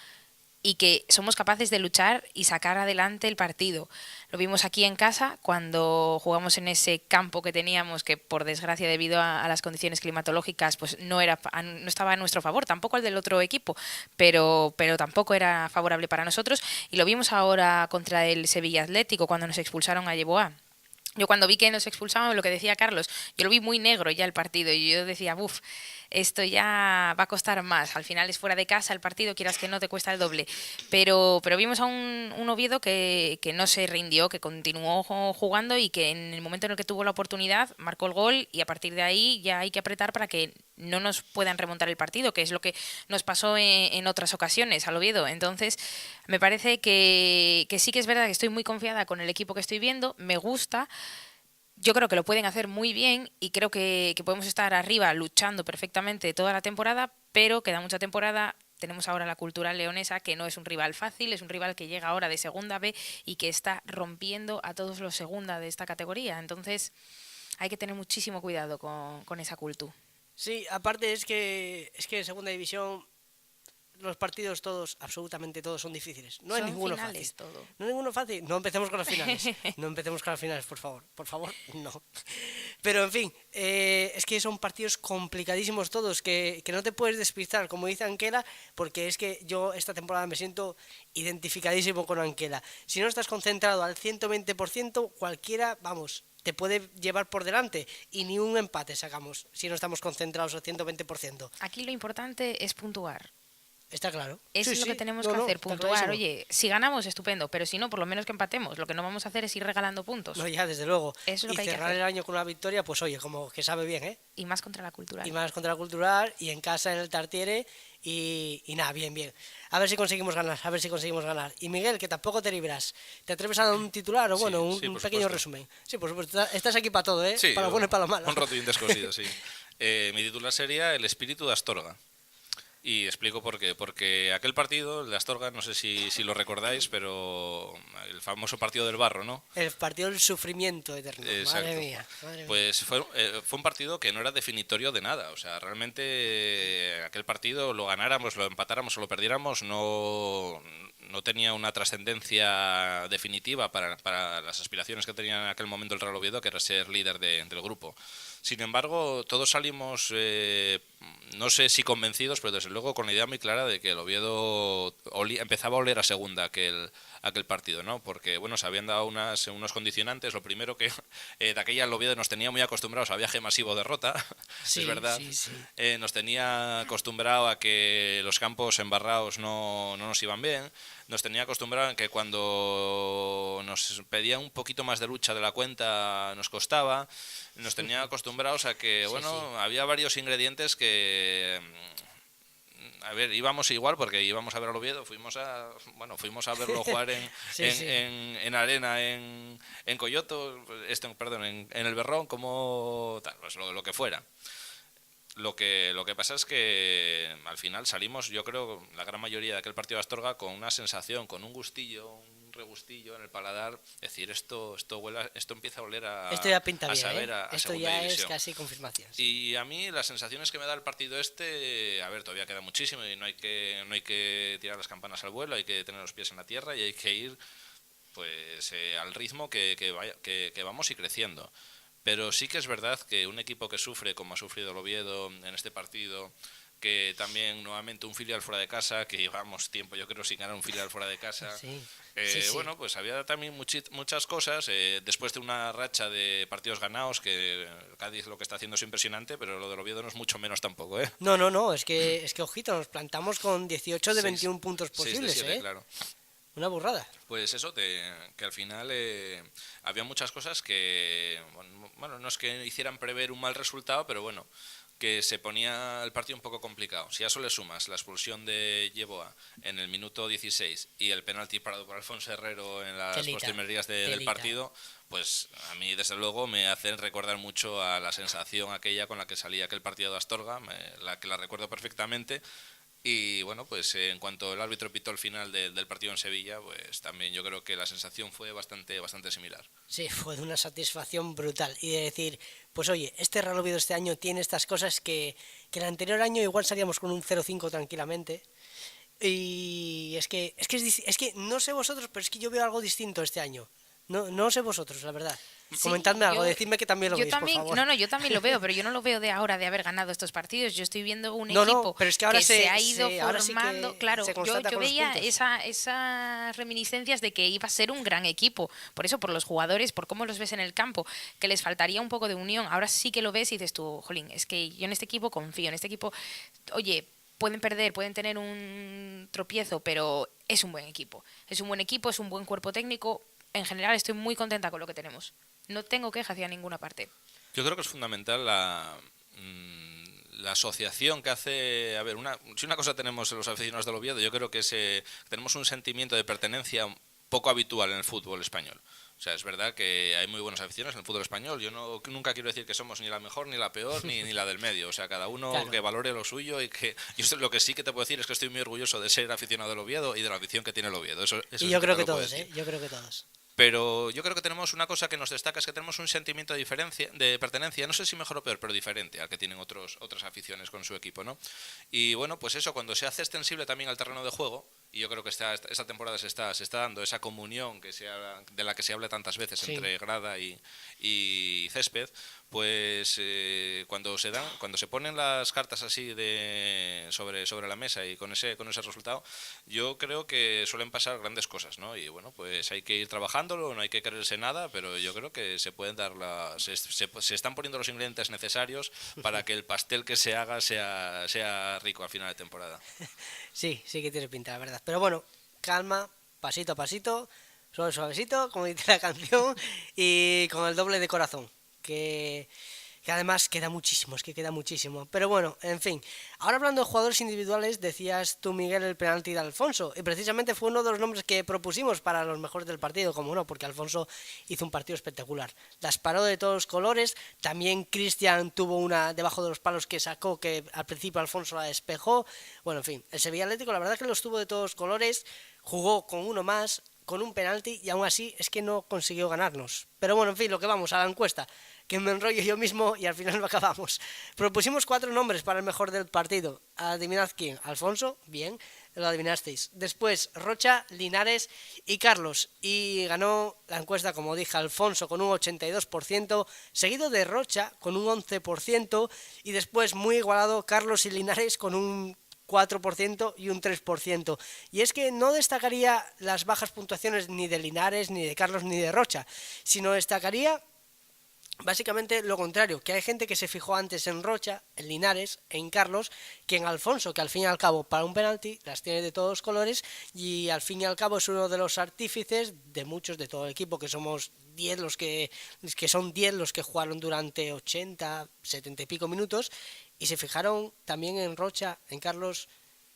y que somos capaces de luchar y sacar adelante el partido. Lo vimos aquí en casa cuando jugamos en ese campo que teníamos, que por desgracia debido a las condiciones climatológicas pues no estaba a nuestro favor, tampoco al del otro equipo, pero tampoco era favorable para nosotros, y lo vimos ahora contra el Sevilla Atlético cuando nos expulsaron a Yeboah. Yo cuando vi que nos expulsaban, lo que decía Carlos, yo lo vi muy negro ya el partido y yo decía, esto ya va a costar más. Al final es fuera de casa el partido, quieras que no, te cuesta el doble. Pero vimos a un Oviedo que no se rindió, que continuó jugando y que en el momento en el que tuvo la oportunidad marcó el gol, y a partir de ahí ya hay que apretar para que no nos puedan remontar el partido, que es lo que nos pasó en otras ocasiones al Oviedo. Entonces, me parece que sí que es verdad que estoy muy confiada con el equipo que estoy viendo, me gusta. Yo creo que lo pueden hacer muy bien y creo que podemos estar arriba luchando perfectamente toda la temporada, pero queda mucha temporada. Tenemos ahora la Cultural Leonesa, que no es un rival fácil, es un rival que llega ahora de Segunda B y que está rompiendo a todos los segunda de esta categoría. Entonces hay que tener muchísimo cuidado con esa Cultu. Sí, aparte es que en segunda división los partidos todos, absolutamente todos, son difíciles. No hay Son ninguno finales fácil. todo. No hay ninguno fácil. No empecemos con las finales. No empecemos con las finales, por favor. Por favor, no. Pero en fin, es que son partidos complicadísimos todos, que no te puedes despistar, como dice Anquela, porque es que yo esta temporada me siento identificadísimo con Anquela. Si no estás concentrado al 120%, cualquiera, vamos, te puede llevar por delante, y ni un empate sacamos si no estamos concentrados al 120%. Aquí lo importante es puntuar. Está claro. Eso Sí, es lo sí. que tenemos No, que no, hacer, está puntuar. clarísimo. Oye, si ganamos, estupendo, pero si no, por lo menos que empatemos. Lo que no vamos a hacer es ir regalando puntos. No, ya, desde luego. Eso es lo Y que hay que cerrar hacer. el año con una victoria, pues oye, como que sabe bien, ¿eh? Y más contra la Cultural. Y más contra la Cultural, y en casa en el Tartiere, y nada, bien, bien. A ver si conseguimos ganar, a ver si conseguimos ganar. Y Miguel, que tampoco te libras. ¿Te atreves a dar un titular o Sí, bueno, un sí, por pequeño supuesto. resumen? Sí, por supuesto, estás aquí para todo, ¿eh? Sí, Para lo bueno y para lo malo. un rotundo descosido, sí. Mi titular sería El espíritu de Astorga. Y explico por qué. Porque aquel partido, el de Astorga, no sé si lo recordáis, pero el famoso partido del barro, ¿no? El partido del sufrimiento eterno. Exacto. Madre mía, madre mía. Pues fue un partido que no era definitorio de nada. O sea, realmente aquel partido, lo ganáramos, lo empatáramos o lo perdiéramos, no tenía una trascendencia definitiva para las aspiraciones que tenía en aquel momento el Real Oviedo, que era ser líder del grupo. Sin embargo, todos salimos, no sé si convencidos, pero desde luego con la idea muy clara de que el Oviedo empezaba a oler a segunda aquel partido, ¿no? Porque, bueno, se habían dado unos condicionantes. Lo primero que de aquella el Oviedo nos tenía muy acostumbrados a viaje masivo derrota, Sí, es verdad. sí, sí. Nos tenía acostumbrado a que los campos embarrados no nos iban bien. Nos tenía acostumbrado a que cuando nos pedía un poquito más de lucha de la cuenta nos costaba. Nos tenía acostumbrados a que, Sí, bueno, sí. había varios ingredientes que... A ver, íbamos igual porque íbamos a ver al Oviedo, fuimos a verlo jugar Sí, sí. en arena en Coyoto, perdón, en el Berrón, como tal, pues lo que fuera. Lo que pasa es que al final salimos, yo creo, la gran mayoría de aquel partido de Astorga con una sensación, con un gustillo, un regustillo en el paladar, decir, esto empieza a oler a Esto ya pinta a bien, saber a esto segunda ya división. es casi confirmación. Sí. Y a mí las sensaciones que me da el partido a ver, todavía queda muchísimo y no hay que tirar las campanas al vuelo, hay que tener los pies en la tierra y hay que ir pues al ritmo que vamos y creciendo. Pero sí que es verdad que un equipo que sufre, como ha sufrido el Oviedo en este partido, que también nuevamente un filial fuera de casa, que llevamos tiempo yo creo sin ganar un filial fuera de casa, Sí. Sí. bueno, pues había también muchas cosas, después de una racha de partidos ganados, que Cádiz lo que está haciendo es impresionante, pero lo del Oviedo no es mucho menos tampoco, ¿eh? No, es que ojito, nos plantamos con 18 de 21 Seis- puntos 6 de posibles, 7, claro. Una burrada. Pues eso, que al final había muchas cosas que, bueno, no es que hicieran prever un mal resultado, pero bueno, que se ponía el partido un poco complicado. Si a eso le sumas la expulsión de Yeboah en el minuto 16 y el penalti parado por Alfonso Herrero en las Telita, postrimerías del telita. partido, pues a mí desde luego me hacen recordar mucho a la sensación aquella con la que salía aquel partido de Astorga, la recuerdo perfectamente. Y bueno, pues en cuanto el árbitro pitó el final del partido en Sevilla, pues también yo creo que la sensación fue bastante similar. Sí, fue de una satisfacción brutal. Y de decir, pues oye, este Real Oviedo este año tiene estas cosas que el anterior año igual salíamos con un 0-5 tranquilamente. Y es que no sé vosotros, pero es que yo veo algo distinto este año. No sé vosotros, la verdad. Sí, Comentadme algo, yo- decidme que también lo yo veis, también, por favor. No, yo también lo veo, pero yo no lo veo de ahora de haber ganado estos partidos. Yo estoy viendo un No, equipo pero es que ahora se ha ido ahora sí que formando. Claro, se yo constata con los veía puntos. esas reminiscencias de que iba a ser un gran equipo. Por eso, por los jugadores, por cómo los ves en el campo, que les faltaría un poco de unión. Ahora sí que lo ves y dices tú, jolín, es que yo en este equipo confío. En este equipo, oye, pueden perder, pueden tener un tropiezo, pero es un buen equipo. Es un buen equipo, es un buen cuerpo técnico. En general estoy muy contenta con lo que tenemos. No tengo queja hacia ninguna parte. Yo creo que es fundamental la asociación que hace... A ver, si una cosa tenemos los aficionados del Oviedo, yo creo que tenemos un sentimiento de pertenencia poco habitual en el fútbol español. O sea, es verdad que hay muy buenas aficiones en el fútbol español. Yo nunca quiero decir que somos ni la mejor, ni la peor, ni la del medio. O sea, cada uno Claro. que valore lo suyo y que... Lo que sí que te puedo decir es que estoy muy orgulloso de ser aficionado del Oviedo y de la afición que tiene el Oviedo. Eso Y sí yo creo te que lo puedo todos, decir. yo creo que todos. Pero yo creo que tenemos una cosa que nos destaca, es que tenemos un sentimiento de pertenencia, no sé si mejor o peor, pero diferente al que tienen otras aficiones con su equipo, ¿no? Y bueno, pues eso, cuando se hace extensible también al terreno de juego, y yo creo que esta temporada se está dando esa comunión de la que se habla tantas veces Sí. entre grada y césped, pues cuando se ponen las cartas así sobre la mesa y con ese resultado, yo creo que suelen pasar grandes cosas, ¿no? Y bueno, pues hay que ir trabajándolo, no hay que creerse nada, pero yo creo que se pueden dar se están poniendo los ingredientes necesarios para que el pastel que se haga sea rico al final de temporada. Sí que tiene pinta, la verdad. Pero bueno, calma, pasito a pasito, suavecito, como dice la canción, y con el doble de corazón. Que además queda muchísimo, es que queda muchísimo. Pero bueno, en fin. Ahora hablando de jugadores individuales, decías tú, Miguel, el penalti de Alfonso. Y precisamente fue uno de los nombres que propusimos para los mejores del partido, como no, porque Alfonso hizo un partido espectacular. Las paró de todos colores. También Cristian tuvo una debajo de los palos que sacó, que al principio Alfonso la despejó. Bueno, en fin, el Sevilla Atlético la verdad que los tuvo de todos colores. Jugó con uno más, con un penalti, y aún así es que no consiguió ganarnos. Pero bueno, en fin, lo que vamos a la encuesta, que me enrollo yo mismo y al final lo acabamos. Propusimos 4 nombres para el mejor del partido. Adivinad quién. Alfonso, bien, lo adivinasteis. Después Rocha, Linares y Carlos. Y ganó la encuesta, como dije, Alfonso con un 82%, seguido de Rocha con un 11%, y después muy igualado Carlos y Linares con un 4% y un 3%. Y es que no destacaría las bajas puntuaciones ni de Linares, ni de Carlos, ni de Rocha, sino destacaría básicamente lo contrario, que hay gente que se fijó antes en Rocha, en Linares, en Carlos, que en Alfonso, que al fin y al cabo para un penalti las tiene de todos colores, y al fin y al cabo es uno de los artífices de muchos de todo el equipo, que somos 10 son 10 los que jugaron durante 80, 70 y pico minutos, y se fijaron también en Rocha, en Carlos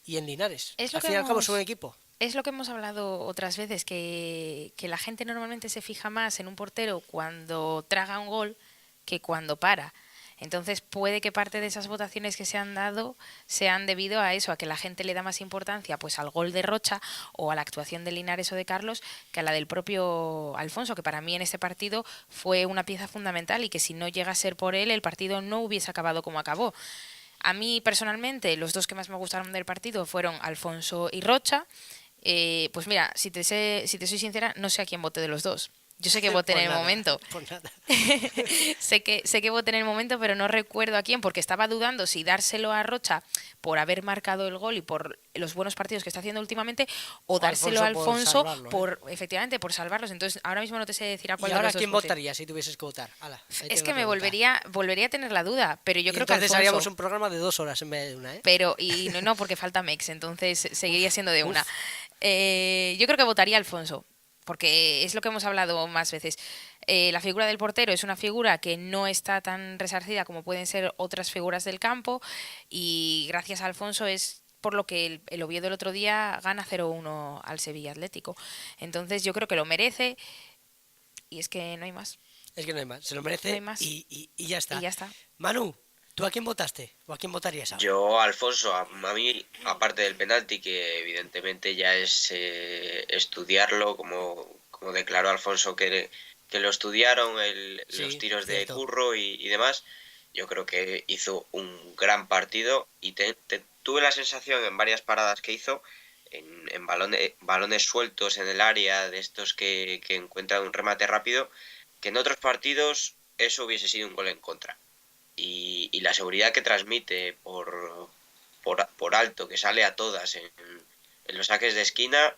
y en Linares. Es lo Al que fin y al cabo hemos- son un equipo. Es lo que hemos hablado otras veces, que la gente normalmente se fija más en un portero cuando traga un gol que cuando para. Entonces puede que parte de esas votaciones que se han dado sean debido a eso, a que la gente le da más importancia pues al gol de Rocha o a la actuación de Linares o de Carlos que a la del propio Alfonso, que para mí en este partido fue una pieza fundamental y que si no llega a ser por él el partido no hubiese acabado como acabó. A mí personalmente los dos que más me gustaron del partido fueron Alfonso y Rocha. Pues mira, si te soy sincera, no sé a quién voté de los dos. Yo sé que voté en Por el nada, momento. por nada. sé que voté en el momento, pero no recuerdo a quién, porque estaba dudando si dárselo a Rocha por haber marcado el gol y por los buenos partidos que está haciendo últimamente, o dárselo a Alfonso por Alfonso salvarlo, efectivamente, por salvarlos. Entonces, ahora mismo no te sé decir a ¿Y cuál de ahora los dos quién voté. votaría si tuvieses que votar? Ala, ahí Es tengo que la me pregunta. volvería a tener la duda, pero yo Y creo que entonces Alfonso. haríamos un programa de 2 horas en vez de una, ¿eh? Pero, y no, porque falta Mex, entonces seguiría siendo de una. Uf. Yo creo que votaría Alfonso, porque es lo que hemos hablado más veces. La figura del portero es una figura que no está tan resarcida como pueden ser otras figuras del campo, y gracias a Alfonso es por lo que el Oviedo el otro día gana 0-1 al Sevilla Atlético. Entonces yo creo que lo merece, y es que no hay más. Es que no hay más, se lo No hay merece más. y ya está. Y ya está. Manu, ¿tú a quién votaste? ¿O a quién votarías ahora? Yo, Alfonso, a mí, aparte del penalti, que evidentemente ya es estudiarlo, como declaró Alfonso que lo estudiaron, Sí, los tiros de cierto. Curro y demás, yo creo que hizo un gran partido y tuve la sensación en varias paradas que hizo, en balones sueltos en el área, de estos que encuentran un remate rápido, que en otros partidos eso hubiese sido un gol en contra. Y la seguridad que transmite por alto, que sale a todas en los saques de esquina,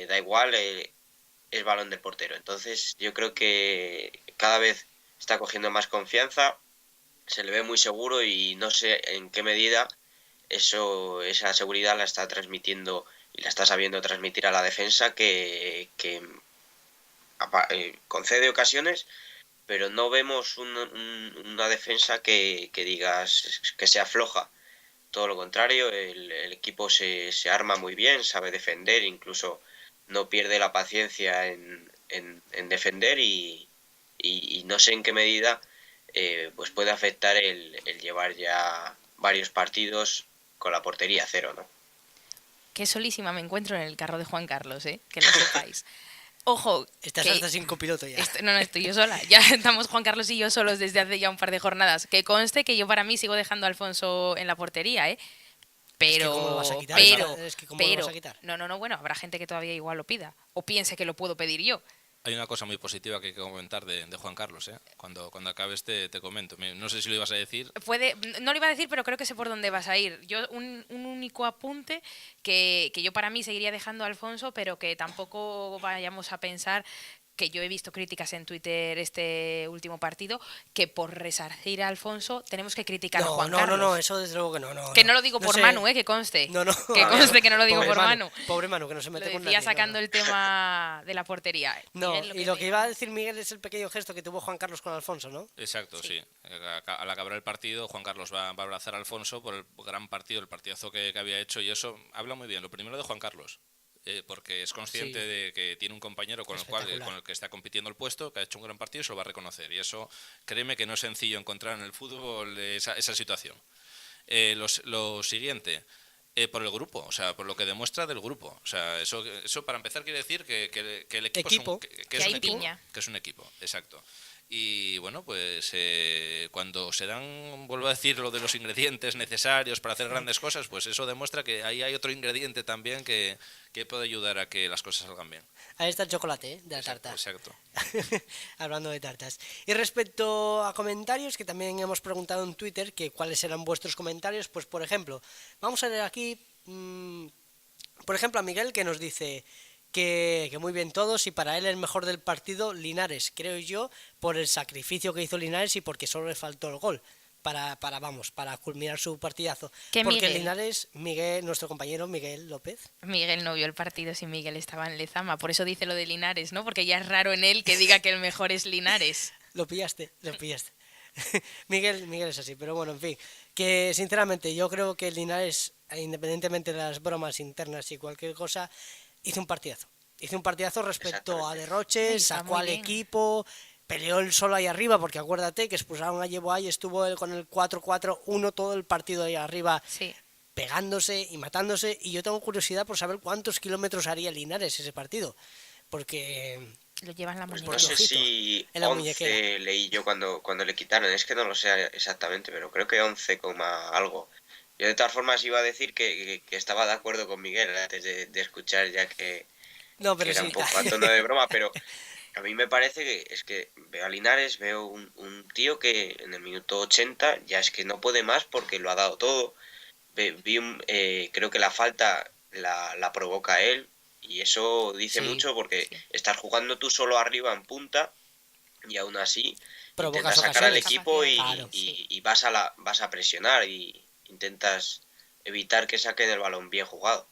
da igual, es balón de portero. Entonces yo creo que cada vez está cogiendo más confianza, se le ve muy seguro y no sé en qué medida esa seguridad la está transmitiendo y la está sabiendo transmitir a la defensa que concede ocasiones, pero no vemos una defensa que digas que se afloja. Todo lo contrario, el equipo se arma muy bien, sabe defender, incluso no pierde la paciencia en defender y no sé en qué medida pues puede afectar el llevar ya varios partidos con la portería cero, ¿no? Qué solísima me encuentro en el carro de Juan Carlos, que no sepáis. Ojo, Estás que hasta sin copiloto ya. no, estoy yo sola. Ya estamos Juan Carlos y yo solos desde hace ya un par de jornadas. Que conste que yo para mí sigo dejando a Alfonso en la portería, Pero, ¿cómo lo vas a quitar? Es que ¿cómo lo vas a quitar? No, bueno, habrá gente que todavía igual lo pida. O piense que lo puedo pedir yo. Hay una cosa muy positiva que hay que comentar de Juan Carlos, ¿eh? Cuando acabes te comento. No sé si lo ibas a decir. No lo iba a decir, pero creo que sé por dónde vas a ir. Yo un único apunte que yo para mí seguiría dejando a Alfonso, pero que tampoco vayamos a pensar que yo he visto críticas en Twitter este último partido, que por resarcir a Alfonso tenemos que criticar a Juan Carlos. No, eso desde luego que no. Que no lo digo por sé. Manu, que conste. No. Que conste que no lo digo Pobre por Manu. Pobre Manu, que no se Lo mete con decía nadie. sacando el tema de la portería. No, Miguel, y lo que iba a decir Miguel es el pequeño gesto que tuvo Juan Carlos con Alfonso, ¿no? Exacto, sí. Al acabar el partido, Juan Carlos va a abrazar a Alfonso por el gran partido, el partidazo que había hecho, y eso habla muy bien. Lo primero de Juan Carlos, porque es consciente Sí. de que tiene un compañero con el que está compitiendo el puesto, que ha hecho un gran partido y se lo va a reconocer. Y eso, créeme que no es sencillo encontrar en el fútbol esa situación. Lo siguiente, por el grupo, o sea, por lo que demuestra del grupo. O sea, eso para empezar quiere decir que el equipo, Que es hay un equipo, piña. que es un equipo, exacto. Y bueno, pues cuando se dan, vuelvo a decir, lo de los ingredientes necesarios para hacer grandes cosas, pues eso demuestra que ahí hay otro ingrediente también que puede ayudar a que las cosas salgan bien. Ahí está el chocolate, de la tarta. Exacto. Hablando de tartas. Y respecto a comentarios, que también hemos preguntado en Twitter que cuáles eran vuestros comentarios, pues por ejemplo, vamos a leer aquí, por ejemplo, a Miguel, que nos dice que muy bien todos y para él el mejor del partido Linares, creo yo, por el sacrificio que hizo Linares y porque solo le faltó el gol para culminar su partidazo. ¿Qué Porque Miguel? Linares, Miguel, nuestro compañero Miguel López. Miguel no vio el partido si Miguel estaba en Lezama, por eso dice lo de Linares, ¿no? Porque ya es raro en él que diga que el mejor es Linares. Lo pillaste. Miguel es así, pero bueno, en fin. Que sinceramente yo creo que Linares, independientemente de las bromas internas y cualquier cosa, hizo un partidazo. Hizo un partidazo respecto a derroches, Está sacó muy al bien. equipo, peleó él solo ahí arriba, porque acuérdate que expulsaron a Yeboah y estuvo él con el 4-4-1 todo el partido ahí arriba, Sí. pegándose y matándose. Y yo tengo curiosidad por saber cuántos kilómetros haría Linares ese partido, porque Lo llevan en la Pues muñeca. no sé ojito, si en la 11 muñequera. leí yo cuando le quitaron, es que no lo sé exactamente, pero creo que 11 coma algo. Yo de todas formas iba a decir que estaba de acuerdo con Miguel antes de escuchar ya No, que pero era sí. un poco a tono de broma, pero a mí me parece que es que veo a Linares, veo un tío que en el minuto 80 ya es que no puede más porque lo ha dado todo. Creo que la falta la provoca él y eso dice Sí, mucho porque Sí. estás jugando tú solo arriba en punta y aún así provocas intentas sacar al ocasiones. equipo Capacidad, Claro. sí. y vas a presionar y intentas evitar que saquen el balón bien jugado.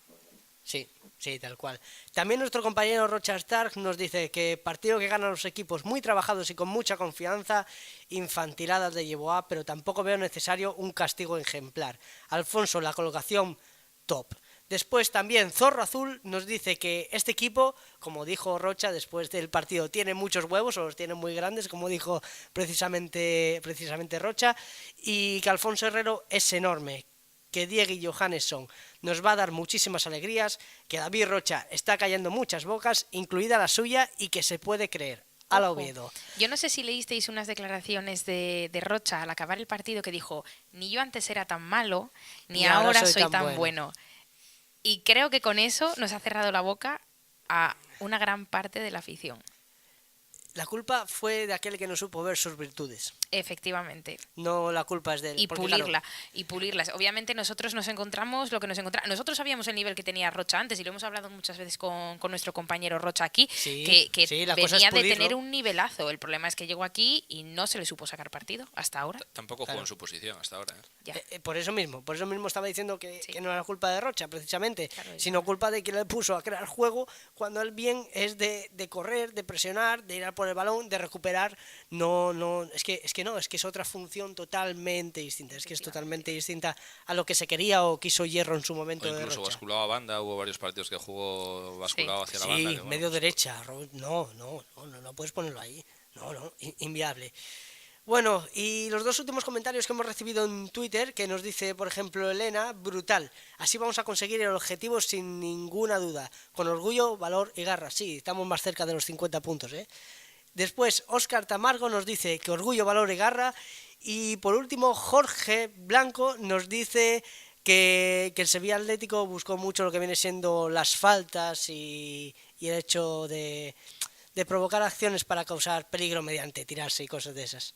Sí, sí, tal cual. También nuestro compañero Rocha Stark nos dice que partido que ganan los equipos muy trabajados y con mucha confianza, infantiladas de Yeboah, pero tampoco veo necesario un castigo ejemplar. Alfonso, la colocación top. Después también Zorro Azul nos dice que este equipo, como dijo Rocha después del partido, tiene muchos huevos, o los tiene muy grandes, como dijo precisamente Rocha, y que Alfonso Herrero es enorme, que Diego y Johannesson nos va a dar muchísimas alegrías, que David Rocha está callando muchas bocas, incluida la suya, y que se puede creer. A la Ojo. Oviedo. Yo no sé si leísteis unas declaraciones de Rocha al acabar el partido que dijo, ni yo antes era tan malo, ni ahora soy tan bueno. Y creo que con eso nos ha cerrado la boca a una gran parte de la afición. La culpa fue de aquel que no supo ver sus virtudes. Efectivamente. No, la culpa es de él. Y porque, pulirla, claro, y pulirlas. Obviamente nosotros nos encontramos lo que nos encontramos. Nosotros sabíamos el nivel que tenía Rocha antes y lo hemos hablado muchas veces con nuestro compañero Rocha aquí, Sí, que sí, la cosa es venía de pulirlo. tener un nivelazo. El problema es que llegó aquí y no se le supo sacar partido hasta ahora. Tampoco Claro. jugó en su posición hasta ahora. Ya. Por eso mismo estaba diciendo Sí. que no era culpa de Rocha, precisamente, Claro, ya. sino culpa de quien le puso a crear juego, cuando el bien es de correr, de presionar, de ir a por el balón, de recuperar. Es que es otra función totalmente distinta, es que es totalmente distinta a lo que se quería o quiso Hierro en su O momento de incluso Rocha. basculado a banda, hubo varios partidos que jugó basculado hacia la banda. Sí, Que, bueno, medio pues, derecha. No puedes ponerlo ahí. Inviable. Bueno, y los dos últimos comentarios que hemos recibido en Twitter, que nos dice, por ejemplo, Elena, brutal. Así vamos a conseguir el objetivo sin ninguna duda. Con orgullo, valor y garra. Sí, estamos más cerca de los 50 puntos, ¿eh? Después, Óscar Tamargo nos dice que orgullo, valor y garra. Y por último, Jorge Blanco nos dice que el Sevilla Atlético buscó mucho lo que viene siendo las faltas y el hecho de provocar acciones para causar peligro mediante tirarse y cosas de esas.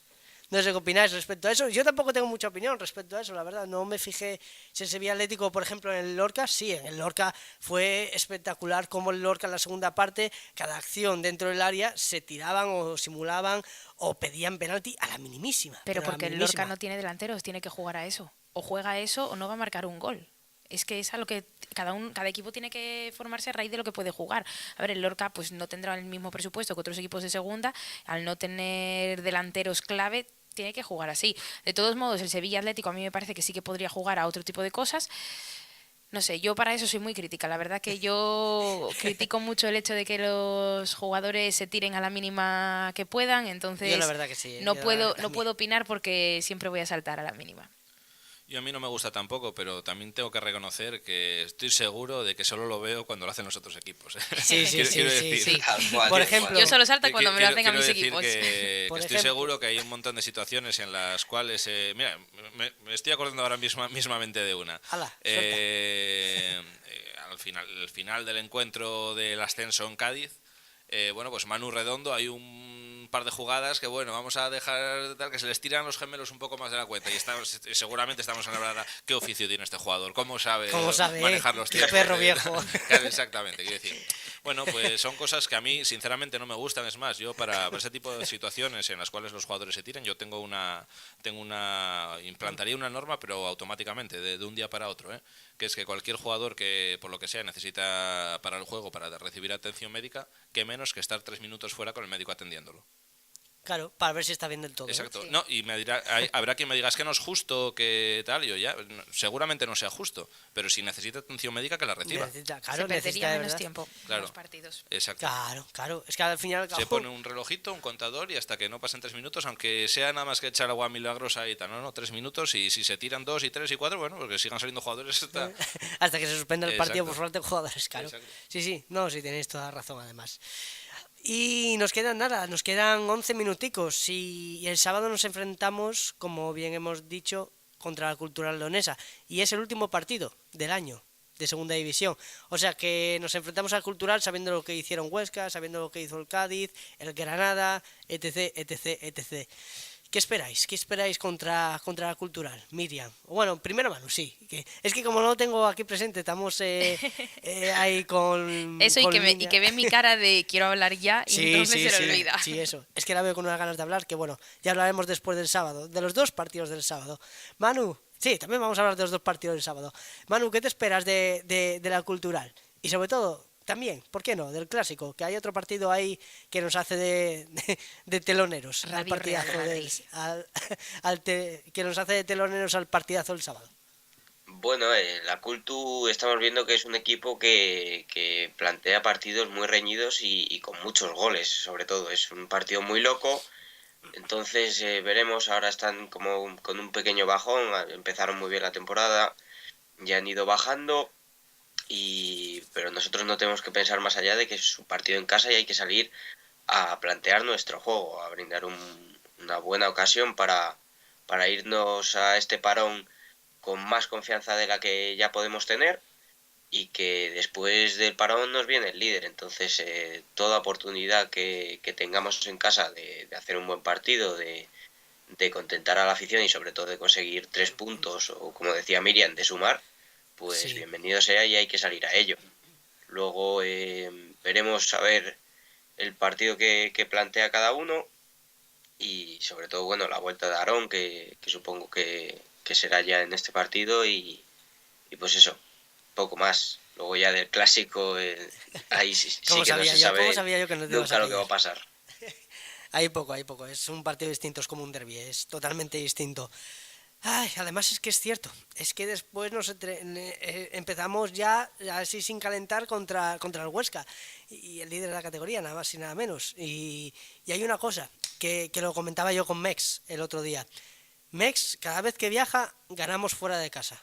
No sé qué opináis respecto a eso. Yo tampoco tengo mucha opinión respecto a eso, la verdad. No me fijé si el Sevilla Atlético, por ejemplo, en el Lorca. Sí, en el Lorca fue espectacular como el Lorca en la segunda parte, cada acción dentro del área se tiraban o simulaban o pedían penalti a la minimísima. Pero a la porque el minimísima. Lorca no tiene delanteros, tiene que jugar a eso. O juega a eso o no va a marcar un gol. Es que es a lo que cada equipo tiene que formarse a raíz de lo que puede jugar. A ver, el Lorca pues no tendrá el mismo presupuesto que otros equipos de segunda. Al no tener delanteros clave, tiene que jugar así. De todos modos, el Sevilla Atlético a mí me parece que sí que podría jugar a otro tipo de cosas. No sé, yo para eso soy muy crítica. La verdad que yo critico mucho el hecho de que los jugadores se tiren a la mínima que puedan. Entonces, Yo la verdad que sí. no yo la verdad puedo, que no también. puedo opinar porque siempre voy a saltar a la mínima. Y a mí no me gusta tampoco, pero también tengo que reconocer que estoy seguro de que solo lo veo cuando lo hacen los otros equipos. Sí, Quiero sí. decir, Tal cual, Por tal ejemplo, cual. Yo solo salto cuando me lo hacen a Quiero mis decir equipos. que Por estoy ejemplo. seguro que hay un montón de situaciones en las cuales... mira, me estoy acordando ahora mismamente de una. Hala, suelta. Al final del encuentro del ascenso en Cádiz, bueno, pues Manu Redondo, hay un par de jugadas que, bueno, vamos a dejar tal, que se les tiran los gemelos un poco más de la cuenta y seguramente estamos en la verdad, ¿qué oficio tiene este jugador? ¿Cómo sabe manejar los Qué tiempos? perro viejo. Claro, exactamente, quiero decir. Bueno, pues son cosas que a mí, sinceramente, no me gustan. Es más, yo para ese tipo de situaciones en las cuales los jugadores se tiran, yo implantaría una norma, pero automáticamente, de un día para otro, ¿eh? Que es que cualquier jugador que, por lo que sea, necesita para el juego, para recibir atención médica, que menos que estar 3 minutos fuera con el médico atendiéndolo. Claro, para ver si está bien del todo. Exacto. Sí. No, y habrá quien me diga, es que no es justo, que tal, y yo ya, seguramente no sea justo, pero si necesita atención médica, que la reciba. Claro, Se perdería necesita de menos verdad. tiempo Claro. en los partidos. Exacto. Claro. Es que al final Se pone un relojito, un contador, y hasta que no pasen 3 minutos, aunque sea nada más que echar agua milagrosa y tal, no, 3 minutos, y si se tiran 2 y 3 y 4, bueno, porque sigan saliendo jugadores hasta... hasta que se suspenda el partido por Exacto. falta de jugadores, claro. Exacto. Sí, no, sí, tenéis toda la razón además. Y nos quedan 11 minuticos y el sábado nos enfrentamos, como bien hemos dicho, contra la Cultural Leonesa. Y es el último partido del año de Segunda División. O sea que nos enfrentamos al Cultural sabiendo lo que hicieron Huesca, sabiendo lo que hizo el Cádiz, el Granada, etc. ¿Qué esperáis? ¿Qué esperáis contra la Cultural? Miriam. Bueno, primero Manu, sí. Es que como no lo tengo aquí presente, estamos ahí con... Eso con y línea. que ve mi cara de quiero hablar ya y entonces se le olvida. Sí, eso. Es que la veo con unas ganas de hablar, que bueno, ya hablaremos después del sábado, de los 2 partidos del sábado. Manu, sí, también vamos a hablar de los 2 partidos del sábado. Manu, ¿qué te esperas de la Cultural? Y sobre todo, también, ¿por qué no? Del Clásico, que hay otro partido ahí que nos hace de teloneros al Radio partidazo Real Madrid. que nos hace de teloneros al partidazo del sábado. Bueno, la Cultu estamos viendo que es un equipo que plantea partidos muy reñidos y con muchos goles, sobre todo. Es un partido muy loco. Entonces veremos, ahora están como con un pequeño bajón, empezaron muy bien la temporada, ya han ido bajando, pero nosotros no tenemos que pensar más allá de que es un partido en casa y hay que salir a plantear nuestro juego, a brindar una buena ocasión para irnos a este parón con más confianza de la que ya podemos tener y que después del parón nos viene el líder. Entonces toda oportunidad que tengamos en casa de hacer un buen partido, de contentar a la afición y sobre todo de conseguir 3 puntos o como decía Miriam, de sumar, pues Sí. bienvenido sea y hay que salir a ello. Luego veremos a ver el partido que plantea cada uno y sobre todo, bueno, la vuelta de Aarón, que supongo que será ya en este partido y pues eso, poco más. Luego ya del clásico, ahí sí ¿Cómo que no sabía se yo? sabe ¿Cómo sabía yo que no te ibas a nunca lo que va pillar? a pasar. Hay poco. Es un partido distinto, es como un derbi, es totalmente distinto. Ay, además es que es cierto, es que después empezamos ya así sin calentar contra el Huesca y el líder de la categoría, nada más y nada menos. Y hay una cosa que lo comentaba yo con Mex el otro día. Mex, cada vez que viaja, ganamos fuera de casa.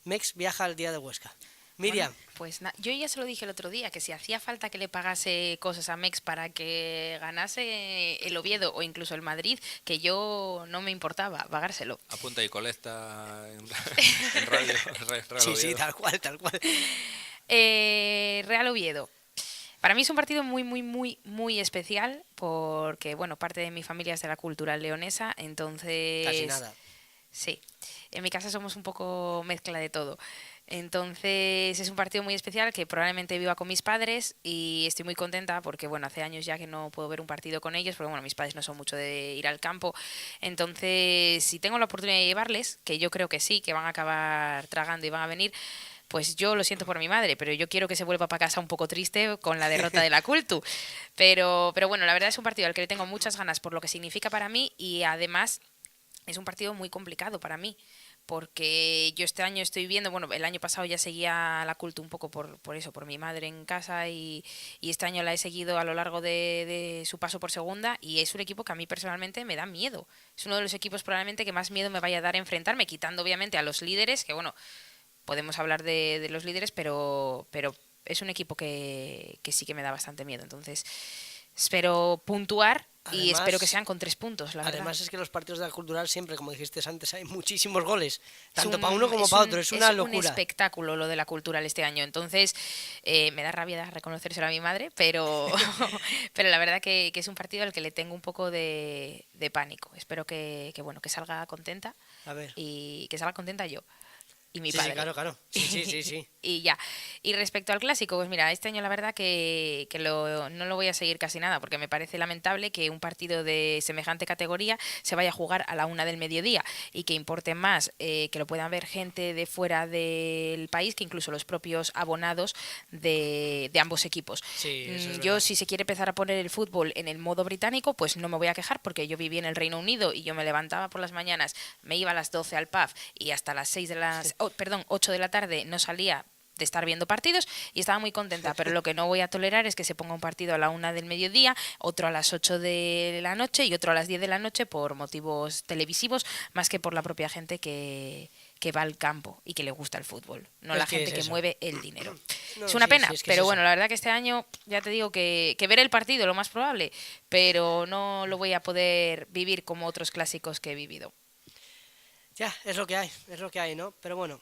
Mex viaja al día de Huesca. Miriam, Bueno, pues yo ya se lo dije el otro día, que si hacía falta que le pagase cosas a Mex para que ganase el Oviedo o incluso el Madrid, que yo no me importaba pagárselo. Apunta y colecta en radio. Real sí, Oviedo. tal cual. Real Oviedo. Para mí es un partido muy especial porque, bueno, parte de mi familia es de la Cultural Leonesa, entonces... Casi nada. Sí, en mi casa somos un poco mezcla de todo. Entonces es un partido muy especial que probablemente viva con mis padres y estoy muy contenta porque, bueno, hace años ya que no puedo ver un partido con ellos porque, bueno, mis padres no son mucho de ir al campo. Entonces, si tengo la oportunidad de llevarles, que yo creo que sí, que van a acabar tragando y van a venir, pues yo lo siento por mi madre, pero yo quiero que se vuelva para casa un poco triste con la derrota de la Cultu. Pero bueno, la verdad es un partido al que le tengo muchas ganas por lo que significa para mí y además es un partido muy complicado para mí, porque yo este año estoy viendo, bueno, el año pasado ya seguía la Cultu un poco por eso, por mi madre en casa y este año la he seguido a lo largo de su paso por segunda y es un equipo que a mí personalmente me da miedo. Es uno de los equipos probablemente que más miedo me vaya a dar enfrentarme, quitando obviamente a los líderes, que bueno, podemos hablar de los líderes, pero es un equipo que sí que me da bastante miedo. Entonces, espero puntuar y Además- espero que sean con 3 puntos, la verdad. Además es que los partidos de la Cultural siempre, como dijiste antes, hay muchísimos goles, Es tanto un- para uno como es para un- otro, es una un locura. espectáculo lo de la Cultural este año. Entonces, me da rabia reconocérselo a mi madre, pero, pero la verdad que es un partido al que le tengo un poco de pánico. Espero que salga contenta A ver, y que salga contenta yo. y mi Sí, padre. sí, claro. Sí. Y ya. Y respecto al clásico, pues mira, este año la verdad que no lo voy a seguir casi nada, porque me parece lamentable que un partido de semejante categoría se vaya a jugar a la 1 del mediodía y que importe más que lo puedan ver gente de fuera del país que incluso los propios abonados de ambos equipos. Sí, eso es Yo, verdad. si se quiere empezar a poner el fútbol en el modo británico, pues no me voy a quejar, porque yo viví en el Reino Unido y yo me levantaba por las mañanas, me iba a las 12 al pub y hasta las 8 de la tarde no salía de estar viendo partidos y estaba muy contenta, pero lo que no voy a tolerar es que se ponga un partido a la 1 del mediodía, otro a las 8 de la noche y otro a las 10 de la noche por motivos televisivos, más que por la propia gente que va al campo y que le gusta el fútbol, no Es la que gente es que eso. mueve el dinero. No, Es una sí, pena, sí, es que es pero eso. bueno, la verdad que este año ya te digo que ver el partido lo más probable, pero no lo voy a poder vivir como otros clásicos que he vivido. Ya, es lo que hay, ¿no? Pero bueno,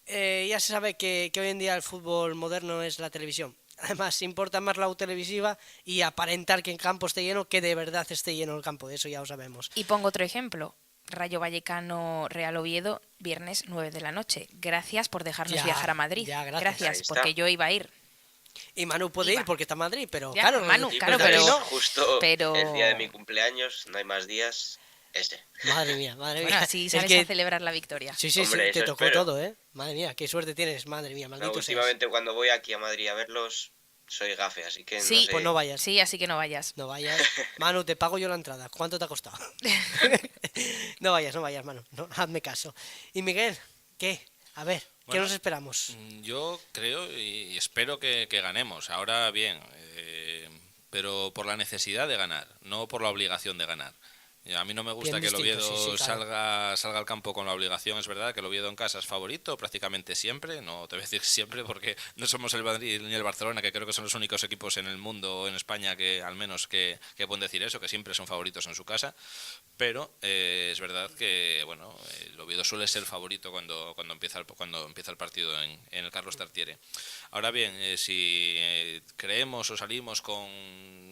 ya se sabe que hoy en día el fútbol moderno es la televisión. Además, importa más la televisiva y aparentar que el campo esté lleno que de verdad esté lleno el campo, de eso ya lo sabemos. Y pongo otro ejemplo. Rayo Vallecano, Real Oviedo, viernes 9 de la noche. Gracias por dejarnos Ya, viajar a Madrid. ya, gracias. Ahí está. porque yo iba a ir. Y Manu puede Iba. ir porque está en Madrid, pero Ya, claro, Manu, Sí, claro, pues pero- es no. justo pero- el día de mi cumpleaños, no hay más días, ese. Madre mía, madre Bueno, mía. así Es sales que a celebrar la victoria. sí, Hombre, te eso tocó espero. todo, ¿eh? Madre mía, qué suerte tienes, madre mía, No, maldito seas. últimamente cuando voy aquí a Madrid a verlos, soy gafe, así que Sí, no sé. Pues no vayas. Sí, así que no vayas. No vayas. Manu, te pago yo la entrada. ¿Cuánto te ha costado? No vayas, Manu. No, hazme caso. Y Miguel, ¿qué? A ver, ¿qué Bueno, nos esperamos? Yo creo y espero que ganemos. Ahora bien, pero por la necesidad de ganar, no por la obligación de ganar. A mí no me gusta Bien que el distinto, Oviedo sí, claro. salga al campo con la obligación. Es verdad que el Oviedo en casa es favorito prácticamente siempre. No te voy a decir siempre porque no somos el Madrid ni el Barcelona, que creo que son los únicos equipos en el mundo o en España que al menos que pueden decir eso, que siempre son favoritos en su casa. Pero es verdad que bueno, el Oviedo suele ser favorito cuando empieza el partido en el Carlos Tartiere. Ahora bien, si creemos o salimos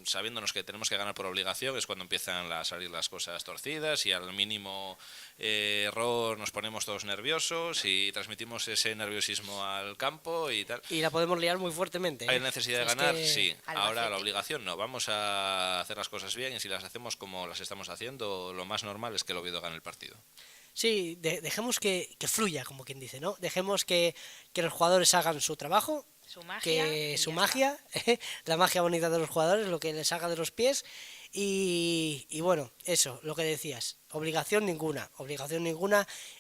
sabiéndonos que tenemos que ganar por obligación, es cuando empiezan a salir las cosas torcidas y al mínimo error nos ponemos todos nerviosos y transmitimos ese nerviosismo al campo y tal. Y la podemos liar muy fuertemente. ¿Hay ¿eh? necesidad de Es ganar? que- Sí. Albacete. Ahora la obligación no. Vamos a hacer las cosas bien y si las hacemos como las estamos haciendo, lo más normal es que el Oviedo gane el partido. Sí, dejemos que fluya, como quien dice, ¿no? Dejemos que los jugadores hagan su trabajo, Su magia. que y su ya magia, la magia bonita de los jugadores, lo que les haga de los pies. Y bueno, eso, lo que decías, obligación ninguna,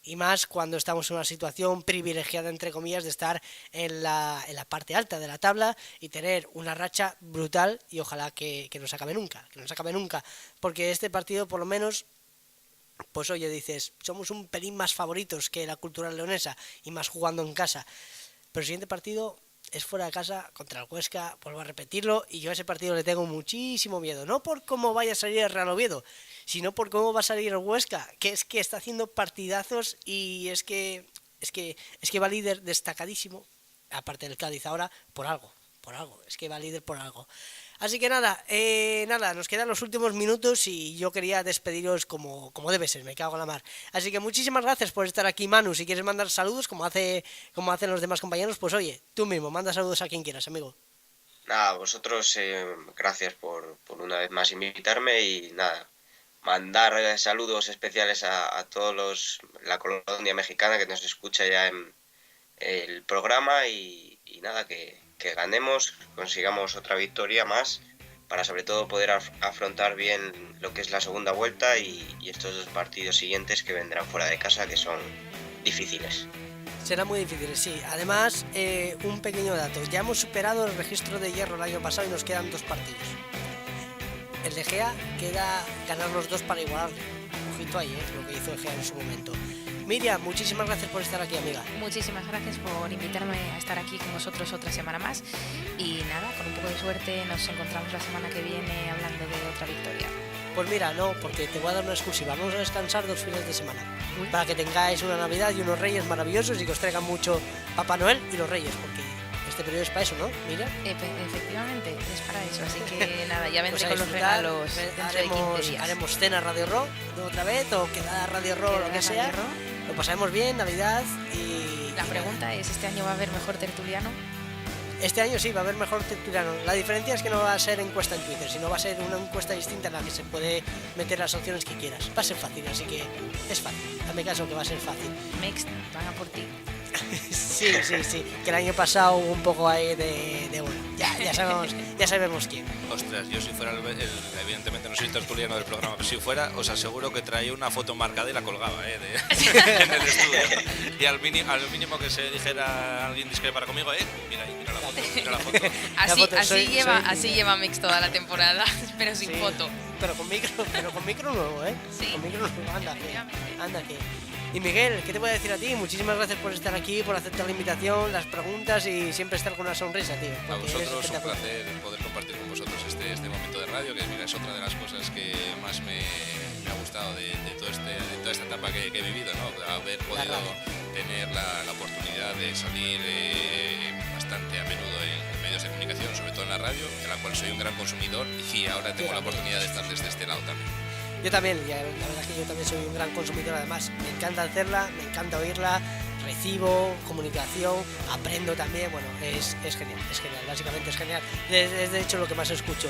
y más cuando estamos en una situación privilegiada, entre comillas, de estar en la parte alta de la tabla y tener una racha brutal y ojalá que no se acabe nunca, porque este partido por lo menos, pues oye, dices, somos un pelín más favoritos que la Cultural Leonesa y más jugando en casa, pero el siguiente partido es fuera de casa contra el Huesca, vuelvo a repetirlo, y yo a ese partido le tengo muchísimo miedo, no por cómo vaya a salir el Real Oviedo, sino por cómo va a salir el Huesca, que es que está haciendo partidazos y es que va líder destacadísimo, aparte del Cádiz ahora, por algo, es que va líder por algo. Así que nada, nos quedan los últimos minutos y yo quería despediros como debe ser, me cago en la mar. Así que muchísimas gracias por estar aquí, Manu. Si quieres mandar saludos, como hacen los demás compañeros, pues oye, tú mismo, manda saludos a quien quieras, amigo. Nada, vosotros, gracias por una vez más invitarme y nada, mandar saludos especiales a todos la colonia mexicana que nos escucha ya en el programa y nada, que ganemos, consigamos otra victoria más para sobre todo poder afrontar bien lo que es la segunda vuelta y estos dos partidos siguientes que vendrán fuera de casa, que son difíciles. Será muy difícil, sí. Además, un pequeño dato. Ya hemos superado el registro de hierro el año pasado y nos quedan 2 partidos. El de Gea queda ganar los 2 para igualarle. Ojito ahí, lo que hizo el Gea en su momento. Miriam, muchísimas gracias por estar aquí, amiga. Muchísimas gracias por invitarme a estar aquí con vosotros otra semana más. Y nada, con un poco de suerte nos encontramos la semana que viene hablando de otra victoria. Pues mira, no, porque te voy a dar una exclusiva. Vamos a descansar 2 fines de semana. Uy. Para que tengáis una Navidad y unos Reyes maravillosos y que os traigan mucho Papá Noel y los Reyes, porque este periodo es para eso, ¿no? Mira. Efectivamente, es para eso. Así que nada, ya vendré Pues a con los disfrutar, regalos dentro de 15 días. haremos cena Radio Rock otra vez, o quedada Radio Rock, lo que sea. Lo pasaremos bien, Navidad y... La pregunta es, ¿este año va a haber mejor tertuliano? Este año sí, va a haber mejor tertuliano. La diferencia es que no va a ser encuesta en Twitter, sino va a ser una encuesta distinta en la que se puede meter las opciones que quieras. Va a ser fácil, así que es fácil. Hazme caso que va a ser fácil. Mex, van a por ti. Sí, que el año pasado hubo un poco ahí de bueno, ya sabemos quién. Ostras, yo si fuera evidentemente no soy tertuliano del programa, pero si fuera, os aseguro que traía una foto marcada y la colgaba, en el estudio. Y al mínimo que se dijera alguien discrepara conmigo, mira la foto. Así lleva Mex toda la temporada, pero sin foto. Pero con micro nuevo, Sí. Con micro nuevo, anda que. Y Miguel, ¿qué te voy a decir a ti? Muchísimas gracias por estar aquí, por aceptar la invitación, las preguntas y siempre estar con una sonrisa, tío. A vosotros, un placer poder compartir con vosotros este momento de radio, que mira, es otra de las cosas que más me ha gustado de toda esta etapa que he vivido, ¿no? Haber podido tener la oportunidad de salir bastante a menudo en medios de comunicación, sobre todo en la radio, de la cual soy un gran consumidor, y ahora tengo la oportunidad de estar desde este lado también. Yo también, la verdad es que yo también soy un gran consumidor, además me encanta hacerla, me encanta oírla, recibo comunicación, aprendo también, bueno, es genial, básicamente es genial, es de hecho lo que más escucho.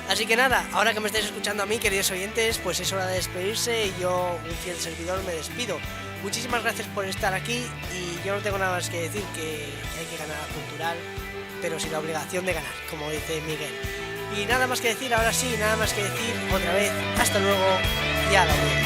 Así que nada, ahora que me estáis escuchando a mí, queridos oyentes, pues es hora de despedirse y yo, un fiel servidor, me despido. Muchísimas gracias por estar aquí y yo no tengo nada más que decir que hay que ganar cultural, pero sin la obligación de ganar, como dice Miguel. Y nada más que decir, ahora sí, nada más que decir, otra vez, hasta luego y a la vuelta.